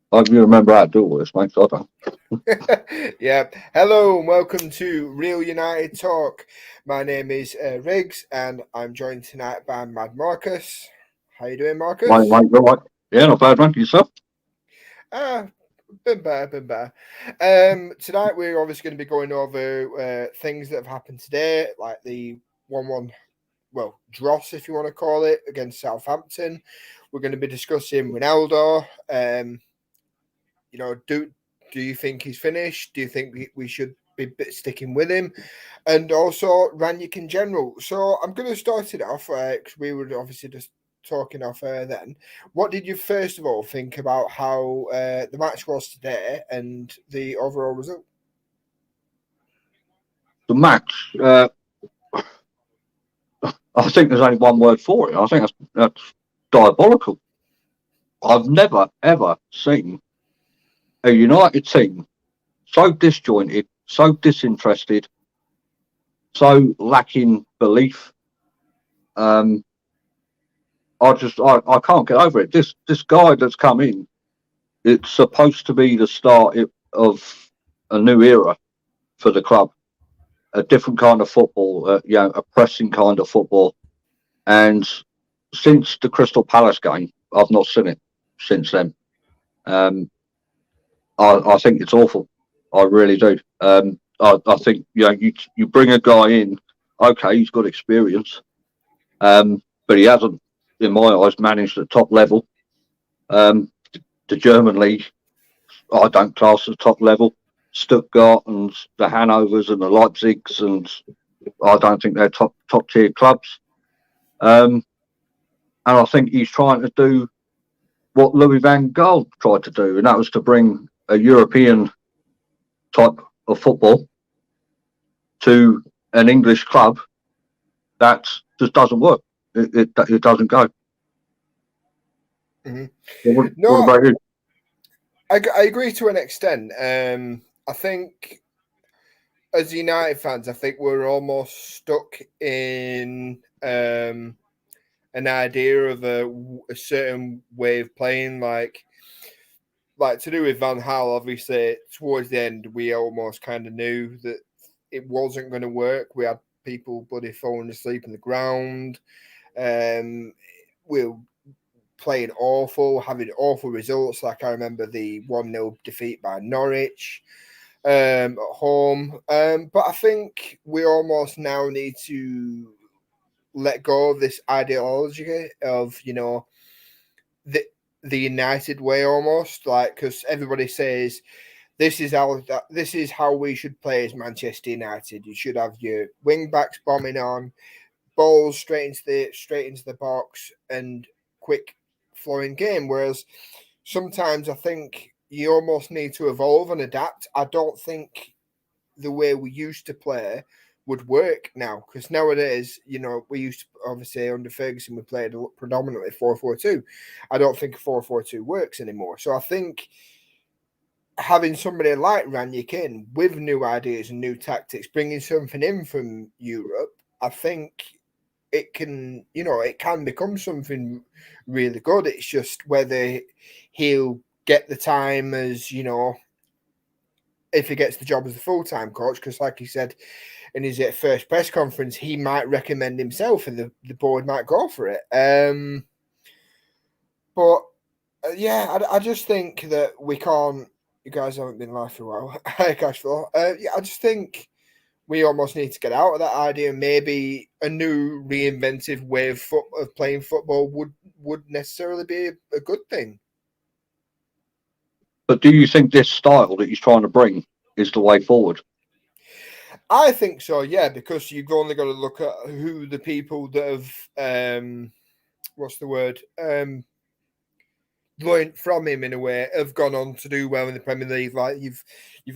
I hope you remember how to do all this, mate. 'Cause I don't. Yeah. Hello and welcome to Real United Talk. My name is Riggs and I'm joined tonight by Mad Marcus. How you doing, Marcus? Mate, you're right. Yeah, not bad, mate. Yourself? Ah, been better. Tonight we're obviously going to be going over things that have happened today, like the 1-1, well, dross, if you want to call it, against Southampton. We're going to be discussing Ronaldo. You know, do you think he's finished? Do you think we should be sticking with him? And also Ranić in general. So I'm going to start it off because we were obviously just talking off then. What did you first of all think about how the match was today and the overall result? The match. I think there's only one word for it. I think that's diabolical. I've never ever seen a United team so disjointed, so disinterested, so lacking belief. Um, I can't get over it. This guy that's come in, it's supposed to be the start of a new era for the club, a different kind of football, a pressing kind of football. And since the Crystal Palace game, I've not seen it since then. Um, I think it's awful. I really do. I think you bring a guy in. Okay, he's got experience, but he hasn't, in my eyes, managed at top level. Um, the German league, I don't class as top level. Stuttgart and the Hanovers and the Leipzigs, and I don't think they're top tier clubs. Um, and I think he's trying to do what Louis van Gaal tried to do, and that was to bring a European type of football to an English club that just doesn't work. It doesn't go. Mm-hmm. What No, about you? I agree to an extent. I think as United fans, I think we're almost stuck in an idea of a certain way of playing, like to do with Van Hal. Obviously, towards the end, we almost kind of knew that it wasn't going to work. We had people bloody falling asleep in the ground. We were playing awful, having awful results. Like I remember the 1-0 defeat by Norwich at home. But I think we almost now need to let go of this ideology of the the United way almost, like, because everybody says this is how we should play as Manchester United. You should have your wing backs bombing on, balls straight into the box, and quick flowing game. Whereas sometimes I think you almost need to evolve and adapt. I don't think the way we used to play would work now, because nowadays, we used to, obviously under Ferguson, we played predominantly 4-4-2. I don't think 4-4-2 works anymore. So I think having somebody like Ranić in with new ideas and new tactics, bringing something in from Europe, I think it can become something really good. It's just whether he'll get the time as, if he gets the job as a full-time coach, because like he said in his first press conference, he might recommend himself and the board might go for it. But yeah, I just think that we can't. You guys haven't been live for a while. Cash flow. Yeah, I just think we almost need to get out of that idea. Maybe a new, reinventive way of playing football would necessarily be a good thing. But do you think this style that he's trying to bring is the way forward? I think so, yeah, because you've only got to look at who the people that have what's the word? Learned from him in a way have gone on to do well in the Premier League. Like you've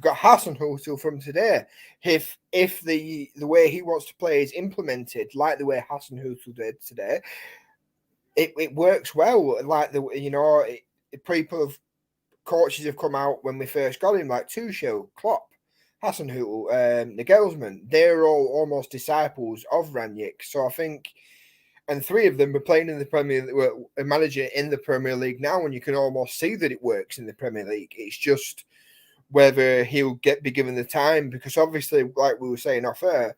got Hasenhuttl from today. If the way he wants to play is implemented like the way Hasenhuttl did today, it works well. Like people have coaches have come out when we first got him, like Tuchel, Klopp, Hasenhuttl, Nagelsmann. They're all almost disciples of Ranić. So I think, and 3 of them were playing in the Premier, were managing in the Premier League now, and you can almost see that it works in the Premier League. It's just whether he'll be given the time, because obviously, like we were saying off air,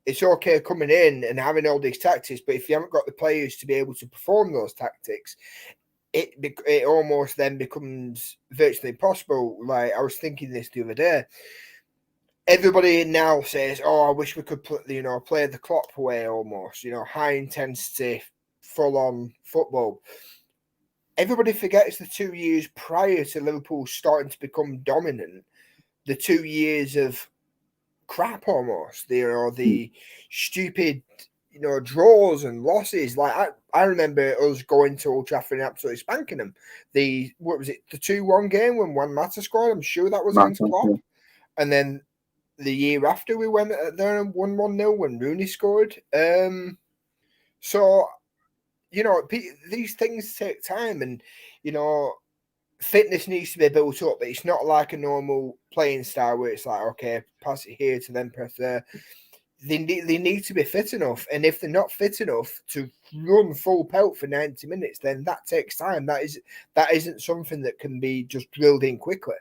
it's okay coming in and having all these tactics, but if you haven't got the players to be able to perform those tactics, it almost then becomes virtually impossible. Like, I was thinking this the other day. Everybody now says, "Oh, I wish we could, play the Klopp way almost. High intensity, full on football." Everybody forgets the 2 years prior to Liverpool starting to become dominant. The 2 years of crap almost. The stupid, draws and losses. Like I remember us going to Old Trafford and absolutely spanking them. The 2-1 game when Juan Mata scored? I'm sure that was against Klopp. And then the year after we went there and won 1-0 when Rooney scored. So, these things take time, and, fitness needs to be built up. It's not like a normal playing style where it's like, okay, pass it here to them, press there. They need to be fit enough. And if they're not fit enough to run full pelt for 90 minutes, then that takes time. That isn't something that can be just drilled in quickly.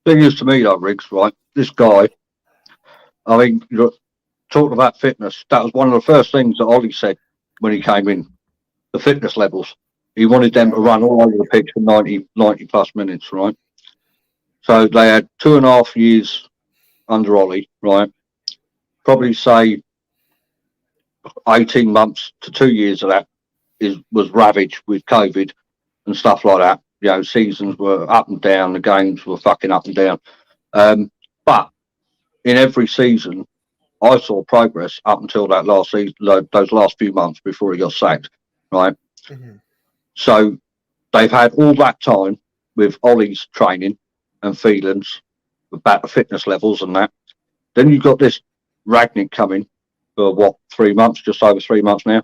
Thing is, to me, though, Riggs, right? This guy, I mean, you're talking about fitness. That was one of the first things that Ollie said when he came in, the fitness levels. He wanted them to run all over the pitch for 90 plus minutes, right? So they had 2.5 years under Ollie, right? Probably say 18 months to 2 years of that was ravaged with COVID and stuff like that. Seasons were up and down, the games were fucking up and down. But in every season, I saw progress up until that last season, those last few months before he got sacked, right? Mm-hmm. So they've had all that time with Ollie's training and feelings about the fitness levels and that. Then you've got this Ragnick coming for 3 months, just over 3 months now,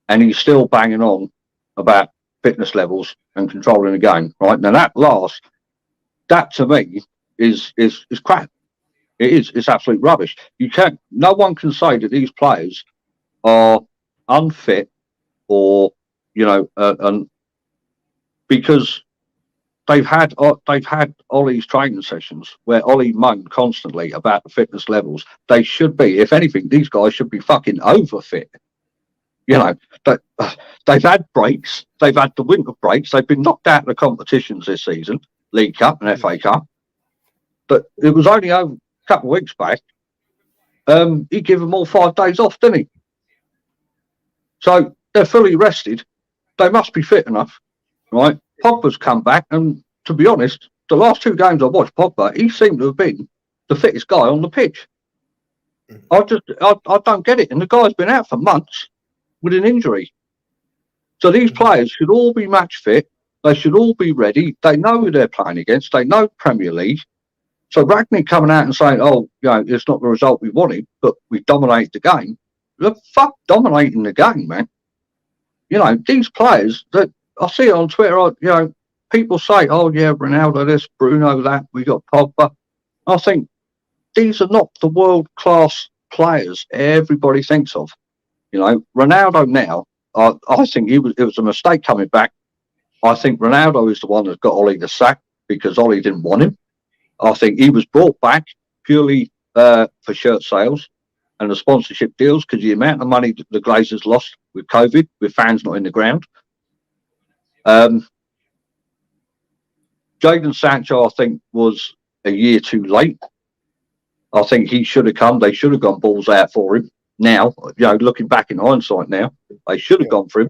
and he's still banging on about fitness levels and controlling the game, right? Now that to me is crap. It is. It's absolute rubbish. No one can say that these players are unfit or, because they've had Ollie's training sessions where Ollie moaned constantly about the fitness levels. They should be, if anything, these guys should be fucking overfit. They've had breaks. They've had the winter breaks. They've been knocked out of the competitions this season, League Cup and FA Cup. But it was only over a couple of weeks back. He gave them all 5 days off, didn't he? So they're fully rested. They must be fit enough, right? Pogba's come back, and to be honest, the last 2 games I watched Pogba, he seemed to have been the fittest guy on the pitch. I don't get it. And the guy's been out for months with an injury. So these players should all be match fit. They should all be ready. They know who they're playing against. They know Premier League. So Ragnick coming out and saying, it's not the result we wanted, but we dominated the game. Look, fuck dominating the game, man. These players, that I see it on Twitter, people say, Ronaldo this, Bruno that, we got Pogba. I think these are not the world-class players everybody thinks of. Ronaldo now, I think it was a mistake coming back. I think Ronaldo is the one that's got Ollie the sack because Ollie didn't want him. I think he was brought back purely for shirt sales and the sponsorship deals, because the amount of money the Glazers lost with COVID, with fans not in the ground. Jadon Sancho, I think, was a year too late. I think he should have come. They should have gone balls out for him. Now, looking back in hindsight now, they should have gone for him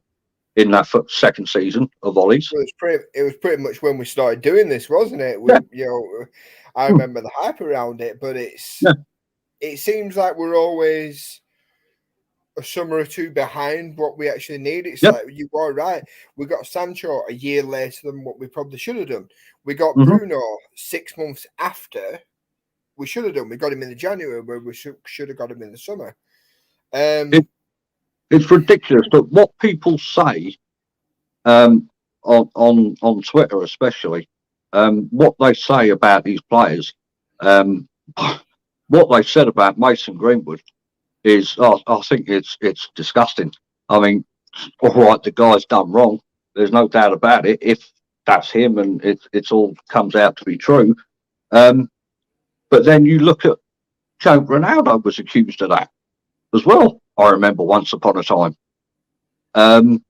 in that second season of Ollie's. It was pretty much when we started doing this, wasn't it? I remember the hype around it, but it seems like we're always a summer or 2 behind what we actually need. It's like, you are right. We got Sancho a year later than what we probably should have done. We got Bruno 6 months after we should have done. We got him in the January where we should have got him in the summer. It's ridiculous, but what people say on Twitter especially, what they say about these players, what they said about Mason Greenwood, is I think it's disgusting. I mean, all right, the guy's done wrong. There's no doubt about it. If that's him and it's all comes out to be true. But then you look at Ronaldo was accused of that as well. I remember once upon a time. Um,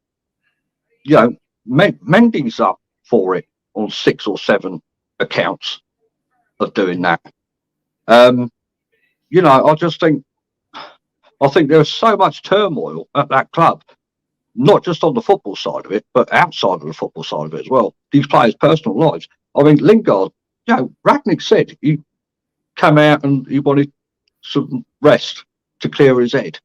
Mendy's up for it on 6 or 7 accounts of doing that. I just think there's so much turmoil at that club, not just on the football side of it, but outside of the football side of it as well. These players' personal lives. I mean, Lingard, Ragnick said he came out and he wanted some rest to clear his head.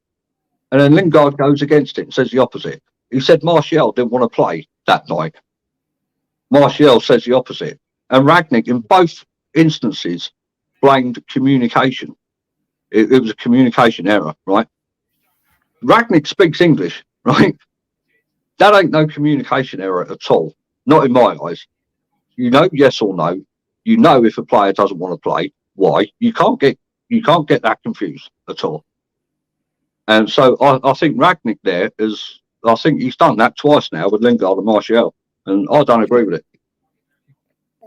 And then Lingard goes against it and says the opposite. He said Martial didn't want to play that night. Martial says the opposite. And Ragnick, in both instances, blamed communication. It was a communication error, right? Ragnick speaks English, right? That ain't no communication error at all. Not in my eyes. You know, yes or no. You know if a player doesn't want to play, why? You can't get that confused at all. And so I think Ragnick I think he's done that twice now with Lingard and Martial, and I don't agree with it.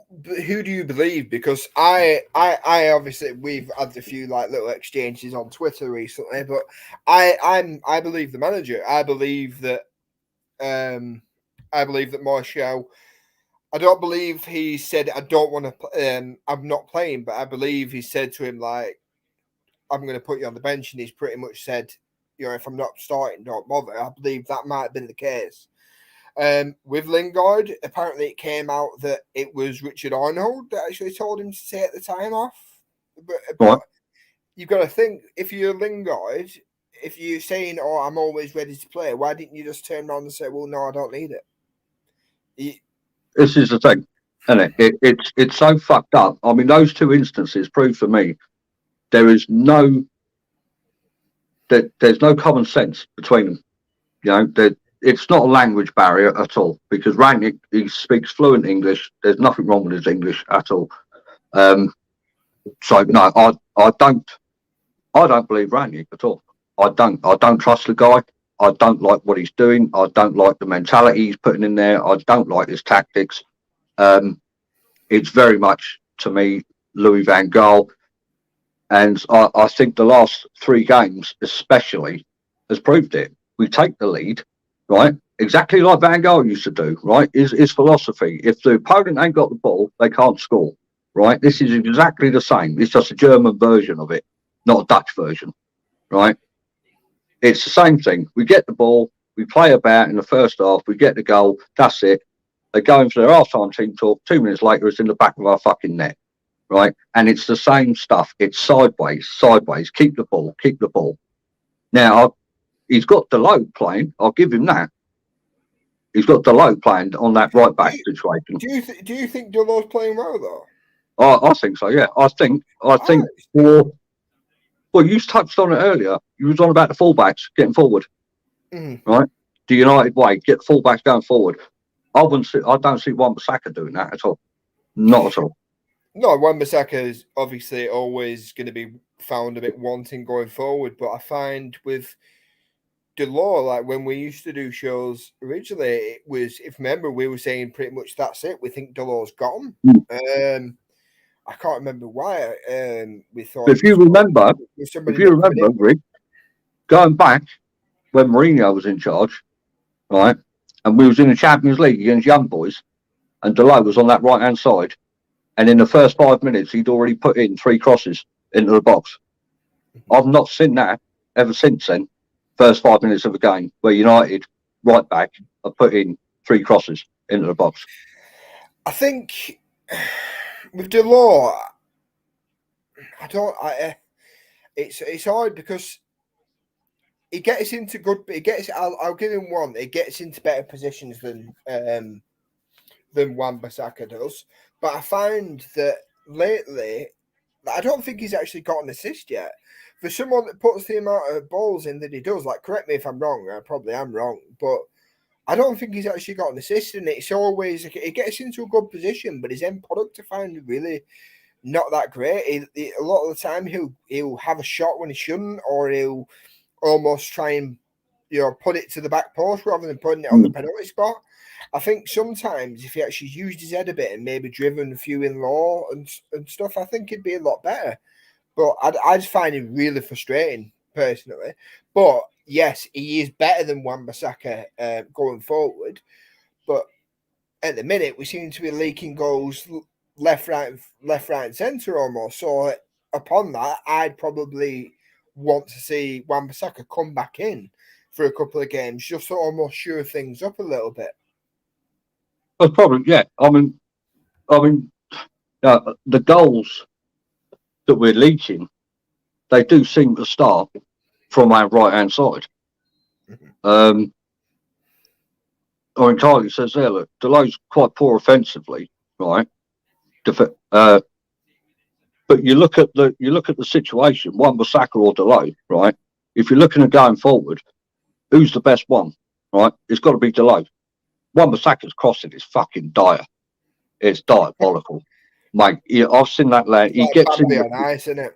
But who do you believe? Because I obviously we've had a few like little exchanges on Twitter recently, but I believe the manager. I believe that Martial. I don't believe he said I don't want to. I'm not playing, but I believe he said to him like, "I'm going to put you on the bench," and he's pretty much said, if I'm not starting, don't bother. I believe that might have been the case. With Lingard, apparently it came out that it was Richard Arnold that actually told him to take the time off. But you've got to think, if you're Lingard, if you're saying, "Oh, I'm always ready to play," why didn't you just turn around and say, "Well, no, I don't need it"? This is the thing, isn't it? It's so fucked up. I mean, those 2 instances prove for me there's no common sense between them. It's not a language barrier at all because Rangnick, he speaks fluent English. There's nothing wrong with his English at all. So no, I don't believe Rangnick at all. I don't trust the guy. I don't like what he's doing. I don't like the mentality he's putting in there. I don't like his tactics. It's very much to me Louis van Gaal, and I think the last 3 games especially has proved it. We take the lead, right? Exactly like Van Gaal used to do, right? His philosophy. If the opponent ain't got the ball, they can't score, right? This is exactly the same. It's just a German version of it, not a Dutch version, right? It's the same thing. We get the ball, we play about in the first half, we get the goal, that's it. They go in for their half-time team talk. 2 minutes later, it's in the back of our fucking net, right? And it's the same stuff. It's sideways. Keep the ball. Now, he's got Dalot playing. I'll give him that. He's got Dalot playing on that right back situation. Do you think Dalot's playing well though? I think so. Yeah, I think. Well, you touched on it earlier. You was on about the fullbacks getting forward, right? The United way, get the fullbacks going forward. I don't see Wan-Bissaka doing that at all. Not at all. No, Wan-Bissaka is obviously always going to be found a bit wanting going forward, but I find with Delors, like when we used to do shows originally, it was, if remember, we were saying pretty much that's it. We think Delors got him. I can't remember why we thought. If you remember, Rick, going back when Mourinho was in charge, right, and we was in the Champions League against young boys, and Delors was on that right hand side, and in the first 5 minutes he'd already put in 3 crosses into the box. I've not seen that ever since then. First 5 minutes of a game where United right back have put in 3 crosses into the box. I think with Delors, it's hard because he gets into good. I'll give him one. He gets into better positions than Wan-Bissaka does. But I find that lately, I don't think he's actually got an assist yet. For someone that puts the amount of balls in that he does, like, correct me if I'm wrong, I probably am wrong, but I don't think he's actually got an assist, and it's always, he gets into a good position, but his end product I find really not that great. A lot of the time, he'll have a shot when he shouldn't, or he'll almost try and put it to the back post rather than putting it on the penalty spot. I think sometimes if he actually used his head a bit and maybe driven a few in low and stuff, I think it'd be a lot better. But I just find him really frustrating personally. But yes, he is better than Wan-Bissaka going forward. But at the minute, we seem to be leaking goals left, right, and centre almost. So upon that, I'd probably want to see Wan-Bissaka come back in for a couple of games just to almost shore things up a little bit. Well, probably, yeah. I mean, the goals that we're leaking, they do seem to start from our right-hand side. I mean, Carly says there, look, Delay's quite poor offensively, right? But you look at the situation, Wan-Bissaka or Delay, right? If you're looking at going forward, who's the best one, right? It's got to be Delay. Wan-Bissaka's crossing is fucking dire. It's diabolical, mate. I've seen that lad. He gets in on ice, isn't it?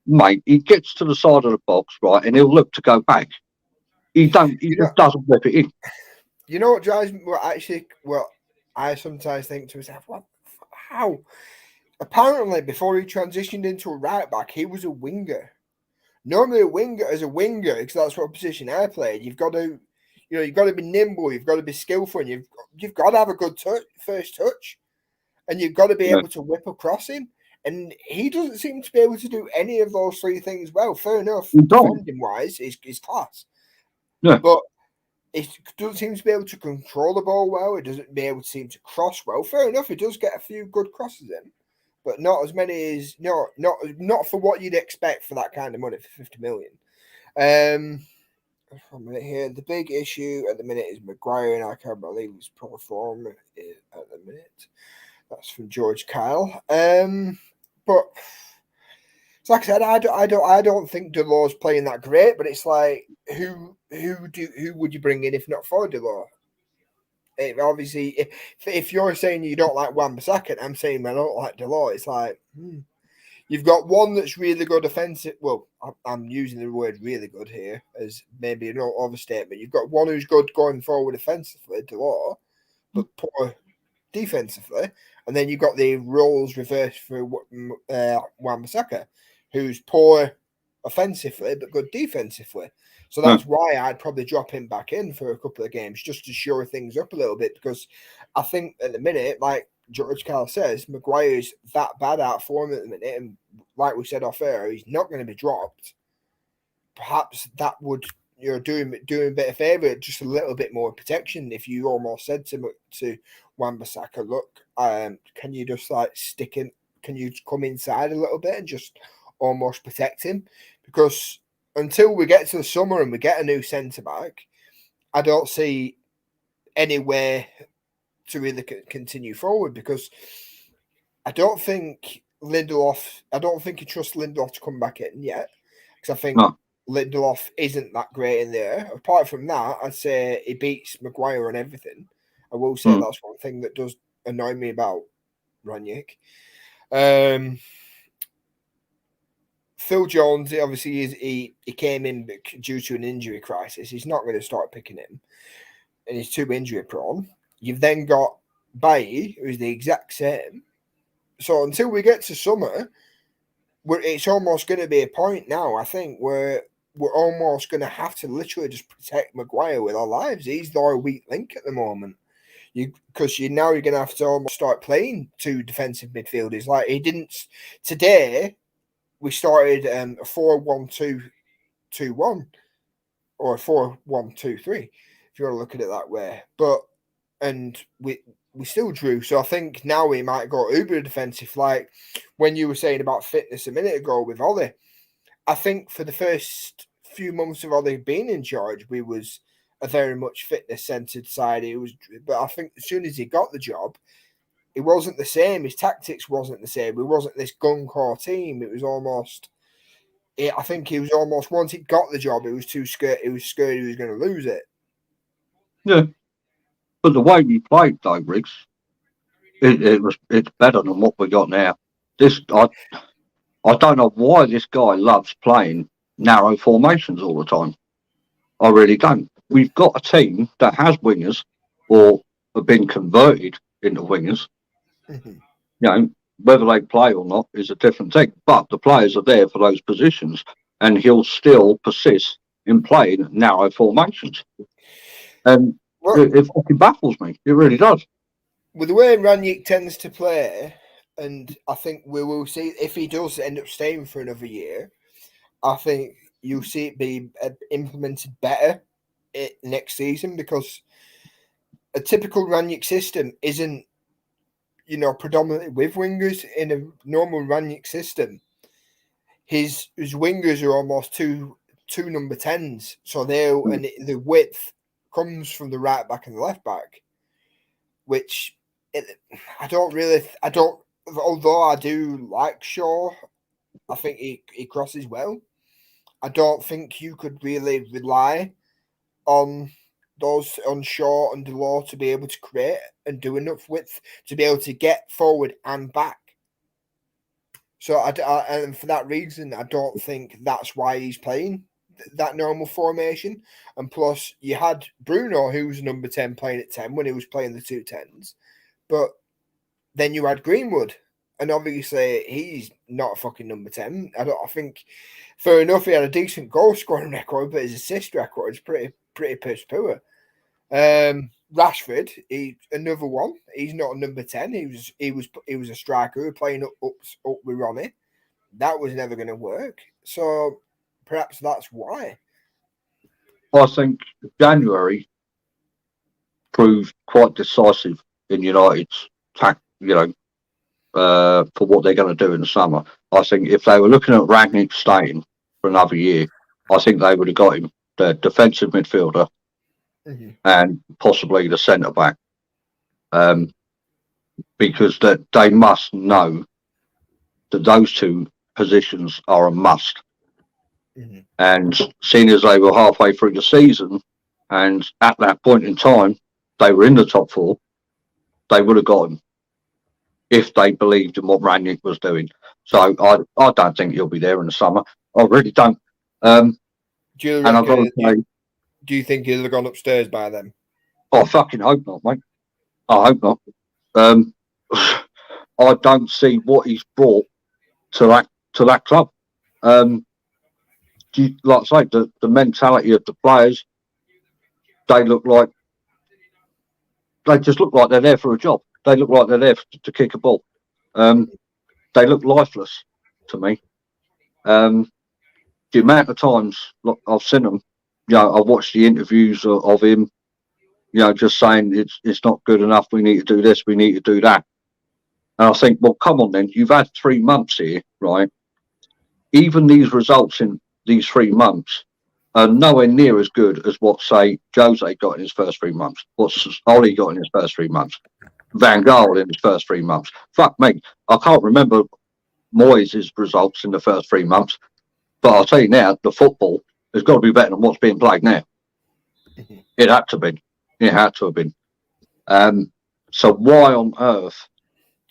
Mate, he gets to the side of the box, right, and he'll look to go back. He just doesn't whip it in. You know what drives me? Well, I sometimes think to myself, how? Apparently, before he transitioned into a right back, he was a winger. Normally, a winger, because that's what position I played. You've got to be nimble. You've got to be skillful, and you've got to have a good first touch, and you've got to be able to whip across him. And he doesn't seem to be able to do any of those three things well. Fair enough, defending wise, is class. Yeah, but it doesn't seem to be able to control the ball well. It doesn't be able to seem to cross well. Fair enough, it does get a few good crosses in, but not as many as not for what you'd expect for that kind of money for 50 million. A minute here. The big issue at the minute is Maguire, and I can't believe his poor form at the minute. That's from George Kyle. But it's like I said, I don't think Delors playing that great. But it's like who would you bring in if not for Delors? Obviously, if you're saying you don't like Wan-Bissaka, and I'm saying I don't like Delors, it's like you've got one that's really good offensive. Well, I'm using the word really good here as maybe an overstatement. You've got one who's good going forward offensively, Delors, but poor defensively. And then you've got the roles reversed for Wan-Bissaka, who's poor offensively but good defensively. So that's why I'd probably drop him back in for a couple of games just to shore things up a little bit, because I think at the minute, like George Carl says, Maguire's that bad out of form at the minute, and like we said off air, he's not going to be dropped. Perhaps that would do him a bit of favour, just a little bit more protection. If you almost said to Wan-Bissaka, look, can you just stick in? Can you come inside a little bit and just almost protect him? Because until we get to the summer and we get a new centre back, I don't see anywhere to really continue forward, because I don't think he trusts Lindelof to come back in yet, because I think Lindelof isn't that great in there. Apart from that, I'd say he beats Maguire on everything. I will say that's one thing that does annoy me about Ranić. Phil Jones, obviously, he came in due to an injury crisis. He's not going to start picking him, and he's too injury prone. You've then got Bailly, who's the exact same. So until we get to summer, it's almost going to be a point now, I think, where we're almost going to have to literally just protect Maguire with our lives. He's our weak link at the moment. Because now you're going to have to almost start playing two defensive midfielders. Like he didn't today. We started a 4-1-2-2-1 or a 4-1-2-3, if you want to look at it that way. And we still drew. So I think now we might go uber defensive, like when you were saying about fitness a minute ago with Ollie. I think for the first few months of Ollie being in charge, we was a very much fitness-centered side. But I think as soon as he got the job, it wasn't the same. His tactics wasn't the same. It wasn't this gun-core team. It was almost... I think he was almost... Once he got the job, it was too scared. He was scared he was going to lose it. Yeah. But the way we played, though, Riggs, it's better than what we got now. this I don't know why this guy loves playing narrow formations all the time. I really don't. We've got a team that has wingers or have been converted into wingers. Mhm. You know, whether they play or not is a different thing. But the players are there for those positions, and he'll still persist in playing narrow formations. And Well, it fucking baffles me. It really does. with the way Ranić tends to play, and I think we will see if he does end up staying for another year, I think you'll see it be implemented better next season, because a typical Ranić system isn't, predominantly with wingers. In a normal Ranić system, his wingers are almost two number 10s, so and the width comes from the right back and the left back, which I don't. Although I do like Shaw, I think he crosses well. I don't think you could really rely on Shaw and Delors to be able to create and do enough width to be able to get forward and back. So and for that reason, I don't think that's why he's playing that normal formation. And plus, you had Bruno, who was number 10, playing at 10 when he was playing the 2 10s. But then you had Greenwood, and obviously he's not a fucking number 10. I think, fair enough, he had a decent goal scoring record, but his assist record is pretty piss poor. Rashford, he's another one. He's not a number 10. He was a striker playing up with Ronnie. That was never going to work. So perhaps that's why. I think January proved quite decisive in United's for what they're going to do in the summer. I think if they were looking at Rangnick staying for another year, I think they would have got him the defensive midfielder and possibly the centre back, because that they must know that those two positions are a must. And seeing as they were halfway through the season, and at that point in time they were in the top four, they would have got him if they believed in what Rangnick was doing. So I don't think he'll be there in the summer. I really don't. Do you and I've got to say, do you think he'll have gone upstairs by then? I fucking hope not, mate. I hope not. I don't see what he's brought to that club. Like I say, the mentality of the players, they just look like they're there for a job. They look like they're there to kick a ball. They look lifeless to me. The amount of times I've seen them, I've watched the interviews of him, just saying it's not good enough. We need to do this. We need to do that. And I think, well, come on then. You've had 3 months here, right? Even these results in these 3 months are nowhere near as good as what, say, Jose got in his first 3 months, what Ollie got in his first 3 months, Van Gaal in his first 3 months. Fuck me. I can't remember Moyes' results in the first 3 months, but I'll tell you now, the football has got to be better than what's being played now. It had to be. It had to have been. So why on earth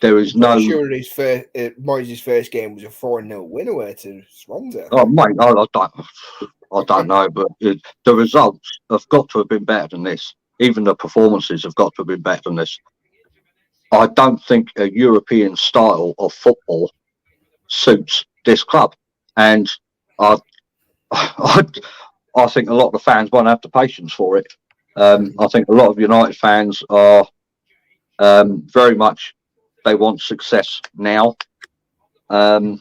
there is no... I'm sure Moyes' first game was a 4-0 win away to Swansea. Oh, mate, I don't know, but the results have got to have been better than this. Even the performances have got to have been better than this. I don't think a European style of football suits this club. And I think a lot of the fans won't have the patience for it. I think a lot of United fans are very much, they want success now. They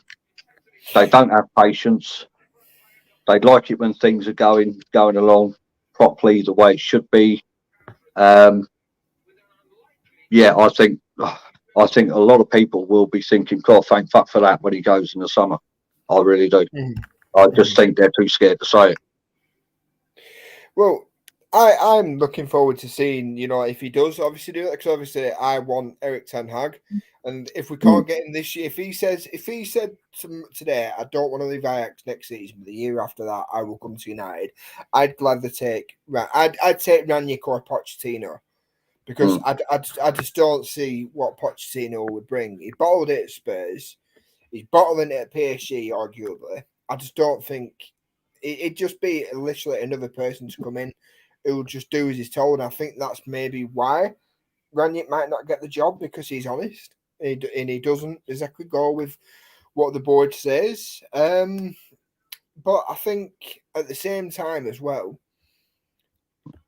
don't have patience. They like it when things are going along properly the way it should be. I think a lot of people will be thinking, God, thank fuck for that when he goes in the summer. I really do. I just think they're too scared to say it. Well, I'm looking forward to seeing, if he does obviously do it, because obviously I want Erik ten Hag, and if we can't get him this year, if he said today, I don't want to leave Ajax next season, but the year after that I will come to United, I'd gladly take Ranić or Pochettino, because I just don't see what Pochettino would bring. He bottled it at Spurs. He's bottling it at PSG, arguably. I just don't think it'd just be literally another person to come in who will just do as he's told. And I think that's maybe why Ranić might not get the job, because he's honest and he doesn't exactly go with what the board says. But I think at the same time as well,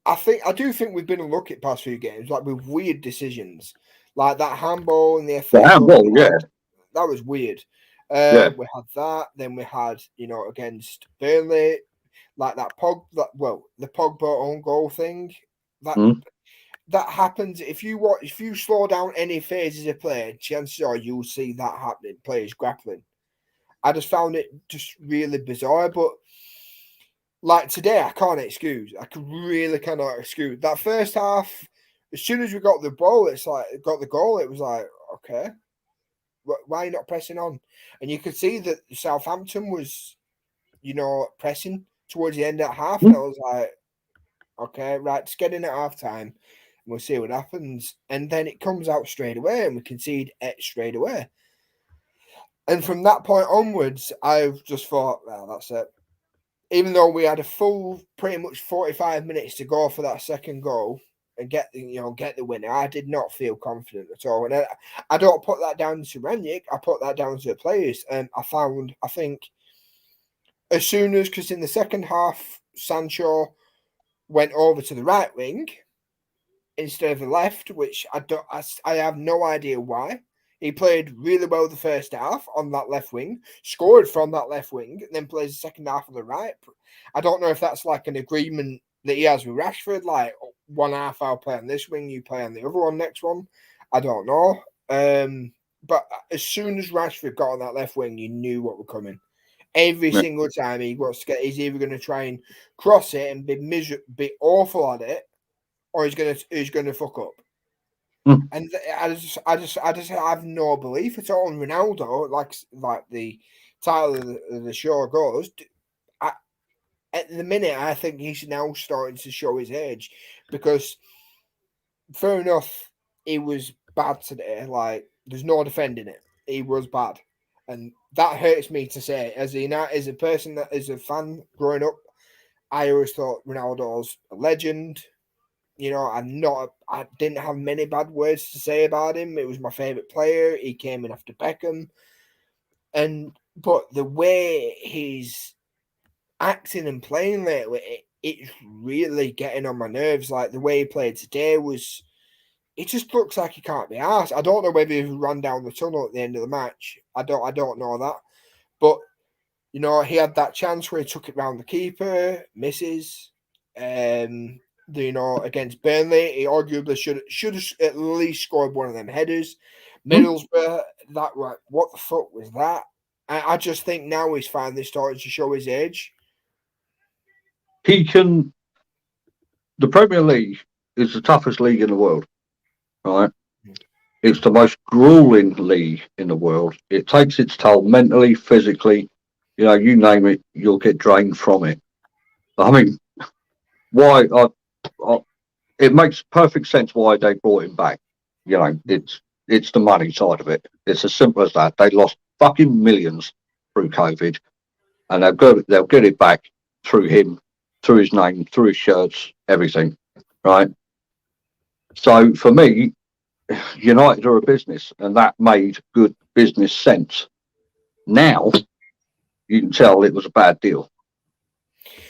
I do think we've been unlucky past few games, like with weird decisions, like that handball in the FA The Cup. handball, yeah. That was weird. Yeah. We had that. Then we had, against Burnley, like the Pogba own goal thing. That happens if you slow down any phases of play, chances are you'll see that happening. Players grappling. I just found it just really bizarre, but like today, I can't excuse. I really cannot excuse that first half. As soon as we got the ball, got the goal. It was like, okay, why are you not pressing on? And you could see that Southampton was, pressing towards the end of half, and I was like, okay, right, just get in at half time, and we'll see what happens. And then it comes out straight away, and we concede it straight away. And from that point onwards, I've just thought, well, that's it. Even though we had a full, pretty much 45 minutes to go for that second goal and get the winner, I did not feel confident at all. And I don't put that down to Ranić. I put that down to the players. And I think, as soon as, because in the second half, Sancho went over to the right wing instead of the left, which I have no idea why. He played really well the first half on that left wing, scored from that left wing, and then plays the second half on the right. I don't know if that's like an agreement that he has with Rashford, like 1 half I'll play on this wing, you play on the other one next one. I don't know. But as soon as Rashford got on that left wing, you knew what was coming. Every single time he's either going to try and cross it and be awful at it, or he's going to fuck up. And I just have no belief at all in Ronaldo. Like the title of the show goes, at the minute I think he's now starting to show his age, because fair enough, he was bad today. Like, there's no defending it. He was bad, and that hurts me to say. As a person that is a fan growing up, I always thought Ronaldo's a legend. I didn't have many bad words to say about him. It was my favourite player. He came in after Beckham. But the way he's acting and playing lately, it's really getting on my nerves. Like, the way he played today it just looks like he can't be arsed. I don't know whether he ran down the tunnel at the end of the match. I don't know that. But, he had that chance where he took it round the keeper, misses. Against Burnley, he arguably should have at least scored one of them headers. Middlesbrough, what the fuck was that? I just think now he's finally starting to show his age. The Premier League is the toughest league in the world, right? It's the most grueling league in the world. It takes its toll mentally, physically. You name it, you'll get drained from it. I mean, why? It makes perfect sense why they brought him back. It's the money side of it. It's as simple as that. They lost fucking millions through COVID, and they'll get it back through him, through his name, through his shirts, everything, right? So for me, United are a business, and that made good business sense. Now you can tell it was a bad deal.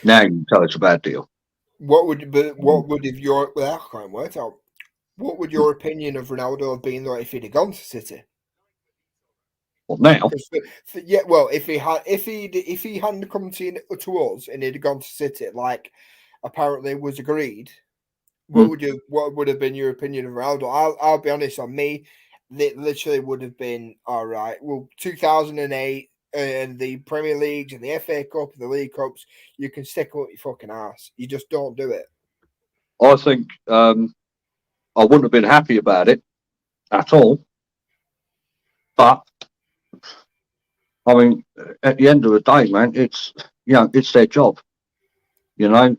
Now you can tell it's a bad deal. What would your opinion of Ronaldo have been like if he'd have gone to City? Well, now, if he hadn't come to us and he'd have gone to City, like apparently was agreed, what would have been your opinion of Ronaldo? I'll be honest, on me, it literally would have been all right. Well, 2008 and the Premier Leagues and the FA Cup and the League Cups, you can stick up your fucking ass. You just don't do it. I think I wouldn't have been happy about it at all. But I mean, at the end of the day, man, it's their job. Riggs,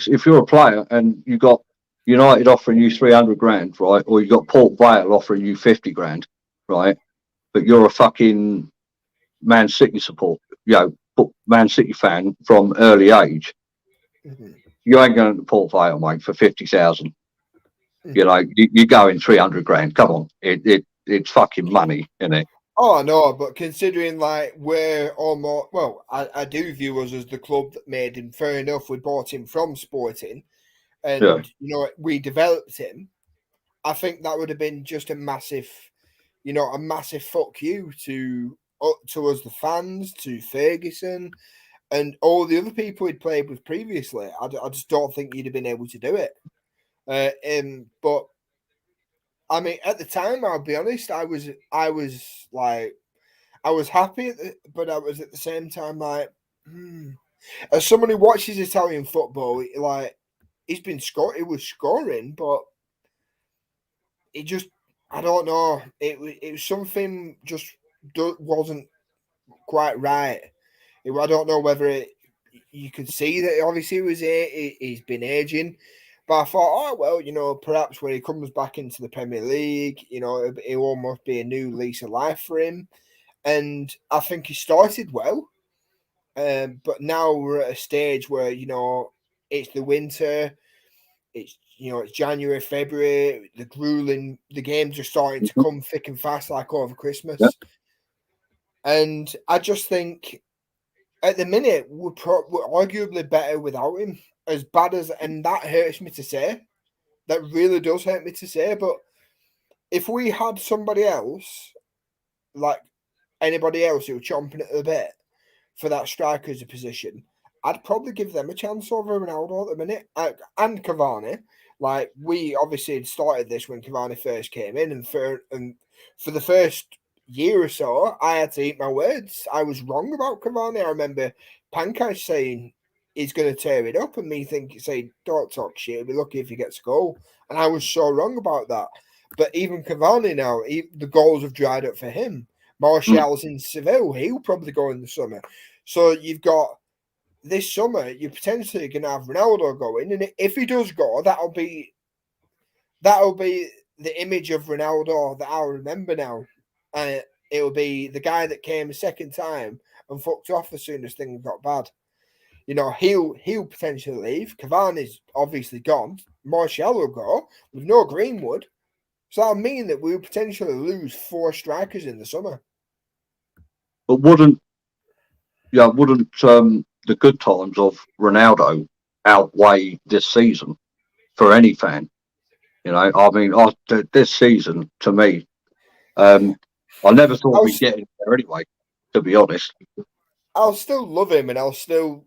if you're a player and you got United offering you 300 grand, right, or you got Port Vale offering you 50 grand, right? But you're a fucking Man City Man City fan from early age. Mm-hmm. You ain't going to Port Vale, mate, for 50,000. Mm-hmm. You go in 300 grand. Come on, it's fucking money, isn't it? Oh no, but considering like we're almost I do view us as the club that made him. Fair enough, we bought him from Sporting, Yeah. and we developed him. I think that would have been just a massive, a massive fuck you to us, the fans, to Ferguson, and all the other people he'd played with previously. I just don't think you'd have been able to do it. But I mean, at the time, I'll be honest, I was like, I was happy, but I was at the same time like, as someone who watches Italian football, like he was scoring, but it just, I don't know, it was something just wasn't quite right. I don't know whether you could see that obviously he's been aging. But I thought, oh, well, perhaps when he comes back into the Premier League, it'll almost be a new lease of life for him. And I think he started well. But now we're at a stage where, it's the winter, it's January, February, the games are starting to Mhm. come thick and fast like over Christmas. Yeah. And I just think at the minute, we're arguably better without him. As bad as, and that hurts me to say. That really does hurt me to say. But if we had somebody else, like anybody else who were chomping at the bit for that striker's position, I'd probably give them a chance over Ronaldo at the minute. And Cavani. Like, we obviously had started this when Cavani first came in, and for the first year or so, I had to eat my words. I was wrong about Cavani. I remember Pankaj saying he's going to tear it up, and me saying, don't talk shit, he'll be lucky if he gets a goal. And I was so wrong about that. But even Cavani now, the goals have dried up for him. Martial's in Seville, he'll probably go in the summer. So you've got this summer, you're potentially going to have Ronaldo going, and if he does go, that'll be the image of Ronaldo that I'll remember now. It'll be the guy that came a second time and fucked off as soon as things got bad. He'll potentially leave. Cavani's obviously gone. Martial will go with no Greenwood. So that'll mean that we'll potentially lose 4 strikers in the summer. But wouldn't the good times of Ronaldo outweigh this season for any fan? I mean, this season to me, I never thought we'd get in there anyway. To be honest, I'll still love him, and I'll still,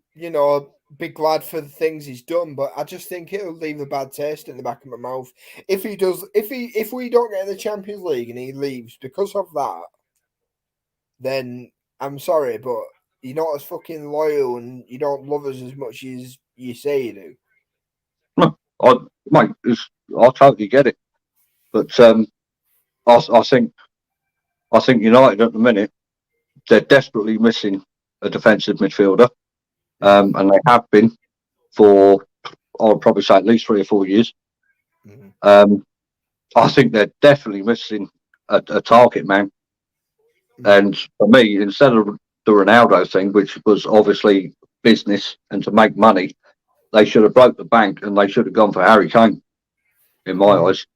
be glad for the things he's done. But I just think it'll leave a bad taste in the back of my mouth if he does. If we don't get in the Champions League and he leaves because of that, then I'm sorry, but you're not as fucking loyal, and you don't love us as much as you say you do. no, I totally get it. But I think United at the minute they're desperately missing a defensive midfielder, and they have been for I'd probably say at least 3 or 4 years. I think they're definitely missing a target man. And for me, instead of the Ronaldo thing, which was obviously business and to make money, they should have broke the bank and they should have gone for Harry Kane. In my eyes,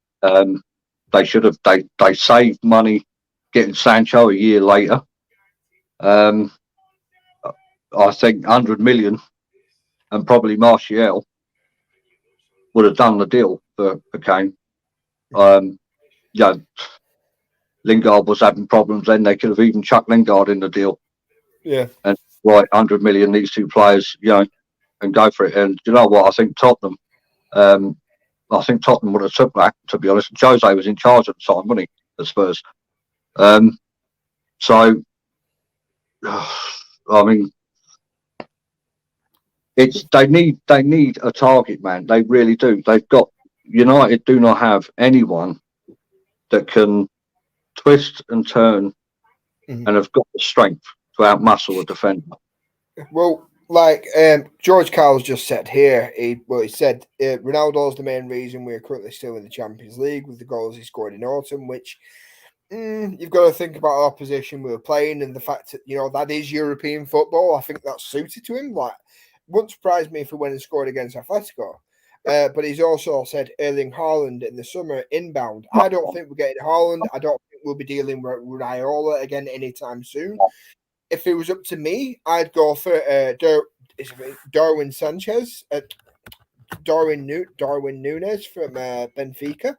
they should have. They saved money getting Sancho a year later. I think 100 million and probably Martial would have done the deal for Kane. Lingard was having problems then. They could have even chucked Lingard in the deal. Yeah. And 100 million, these 2 players, and go for it. And you know what? I think Tottenham would have took that, to be honest. Jose was in charge at the time, wasn't he, at Spurs? So, I mean, they need a target man. They really do. United do not have anyone that can twist and turn and have got the strength to outmuscle a defender. Well, like George Carl's just said here, he said Ronaldo's the main reason we're currently still in the Champions League with the goals he scored in autumn, which You've got to think about our opposition we were playing and the fact that, that is European football. I think that's suited to him. Like, wouldn't surprise me if he went and scored against Atletico. But he's also said Erling Haaland in the summer inbound. I don't think we're getting Haaland. I don't think we'll be dealing with Raiola again anytime soon. If it was up to me, I'd go for Darwin Sanchez, Darwin Nunes from Benfica.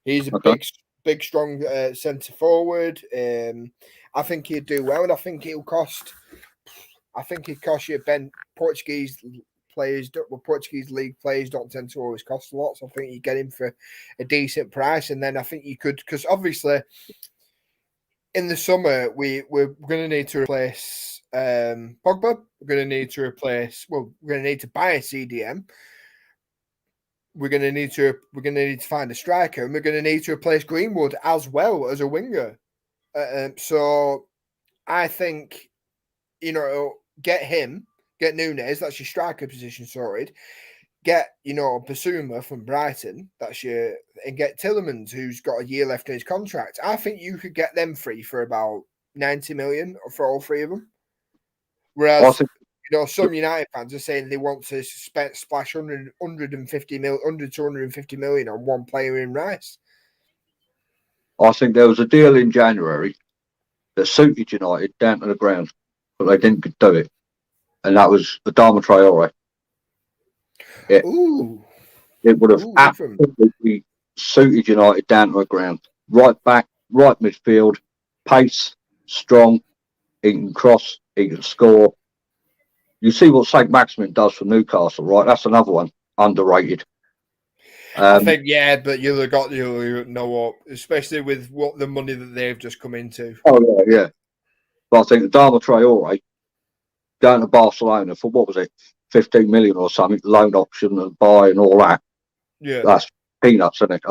He's a big, strong centre forward. I think he'd do well, and I think he'll cost. I think he'd cost you. Portuguese players, Portuguese league players don't tend to always cost a lot, so I think you get him for a decent price, and then I think you could, because obviously in the summer we're going to need to replace Pogba. We're going to need to replace. Well, we're going to need to buy a CDM. We're going to need to find a striker, and we're going to need to replace Greenwood as well as a winger. So I think, get Nunes, that's your striker position sorted. Get, Basuma from Brighton, and get Tielemans, who's got a year left in his contract. I think you could get them free for about 90 million for all three of them. Whereas, some United fans are saying they want to splash 150 million on one player in Rice. I think there was a deal in January that suited United down to the ground, but they didn't do it. And that was Adama Traore. It would have absolutely suited United down to the ground. Right back, right midfield, pace, strong, he can cross, he can score. You see what St. Maximin does for Newcastle, right? That's another one, underrated. I think, but you'll know what, especially with what the money that they've just come into. Oh, yeah. But I think Adama Traore going to Barcelona for, what was it, 15 million or something, loan option and buy and all that. Yeah. That's peanuts, isn't it?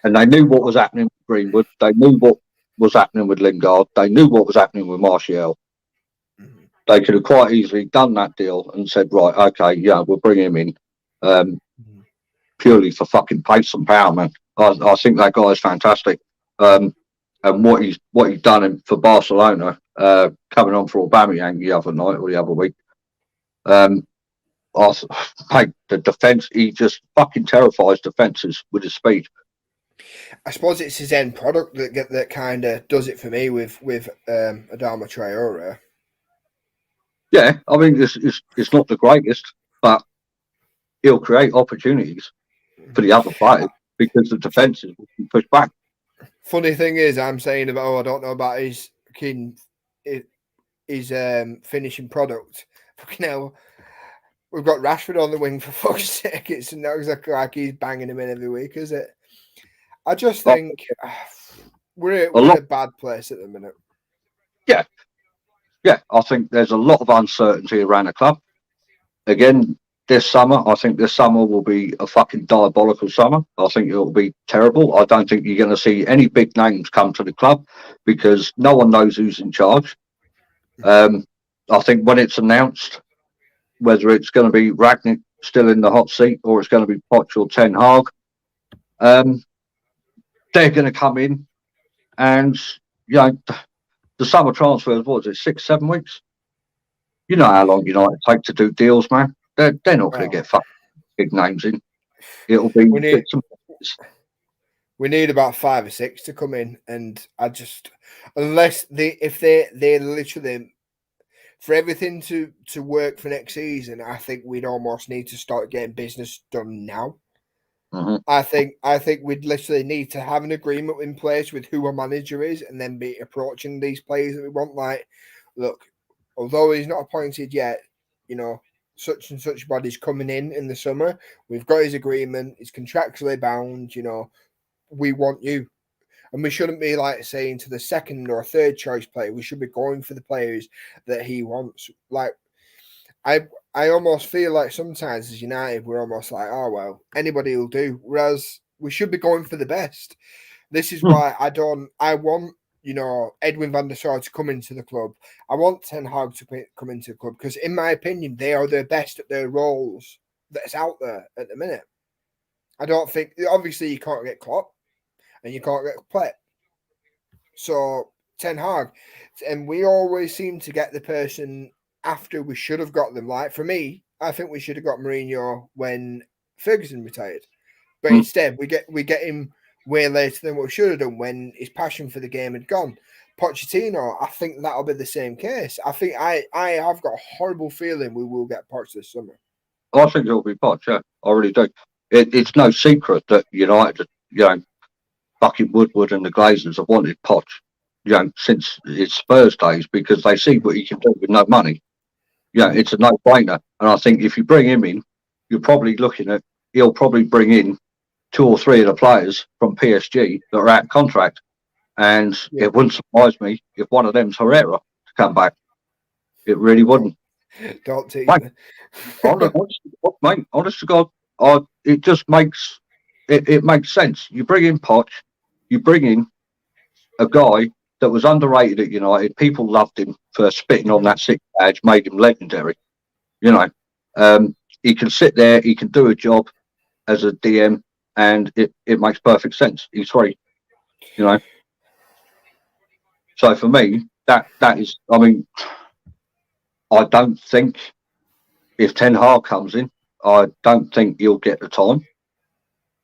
And they knew what was happening with Greenwood. They knew what was happening with Lingard. They knew what was happening with Martial. Mm-hmm. They could have quite easily done that deal and said, right, okay, yeah, we'll bring him in purely for fucking pace and power, man. I think that guy is fantastic. And what he's done for Barcelona, coming on for Aubameyang the other night or the other week, the defence, he just fucking terrifies defences with his speed. I suppose it's his end product that kind of does it for me with Adama Traore. Yeah, I mean it's not the greatest, but he'll create opportunities for the other players because the defences will be pushed back. Funny thing is, I'm saying I don't know about his finishing product. Fucking hell. We've got Rashford on the wing, for fuck's sake. It's not exactly like he's banging him in every week, is it? I just think we're in a bad place at the minute. Yeah. I think there's a lot of uncertainty around the club. Again, I think this summer will be a fucking diabolical summer. I think it'll be terrible. I don't think you're going to see any big names come to the club because no one knows who's in charge. I think when it's announced, whether it's going to be Rangnick still in the hot seat or it's going to be Poch or Ten Hag, they're going to come in and, the summer transfers, what is it, 6-7 weeks? You know how long United take to do deals, man. They're not going to get fucking big names in. It'll be we need about 5 or 6 to come in, and unless they literally, for everything to work for next season, I think we'd almost need to start getting business done now. Mm-hmm. I think we'd literally need to have an agreement in place with who our manager is, and then be approaching these players that we want. Like, look, although he's not appointed yet, such and such body's coming in the summer. We've got his agreement. He's contractually bound. We want you, and we shouldn't be like saying to the second or third choice player. We should be going for the players that he wants. Like, I almost feel like sometimes as United, we're almost like, oh, well, anybody will do. Whereas we should be going for the best. This is why I want, Edwin van der Sar to come into the club. I want Ten Hag to come into the club because, in my opinion, they are the best at their roles that's out there at the minute. I don't think, obviously, you can't get Klopp and you can't get Pep. So Ten Hag, and we always seem to get the person after we should have got them. Like for me, I think we should have got Mourinho when Ferguson retired, but Mm. instead we get him way later than what we should have done when his passion for the game had gone. Pochettino, I think that'll be the same case. I think I have got a horrible feeling we will get Poch this summer. I think it'll be Poch, yeah. I really do. It's no secret that United, fucking Woodward and the Glazers have wanted Poch, since his Spurs days because they see what he can do with no money. Yeah, it's a no-brainer. And I think if you bring him in, you're probably looking at, he'll probably bring in 2 or 3 of the players from PSG that are out of contract. And it wouldn't surprise me if one of them's Herrera to come back. It really wouldn't. Don't tease Mate, me. honest to God, it just makes it makes sense. You bring in Poch, you bring in a guy that was underrated at United. People loved him for spitting on that 6 badge, made him legendary. He can sit there, he can do a job as a DM, and it makes perfect sense. He's free, So for me, that is, I mean, I don't think if Ten Hag comes in, I don't think he'll get the time.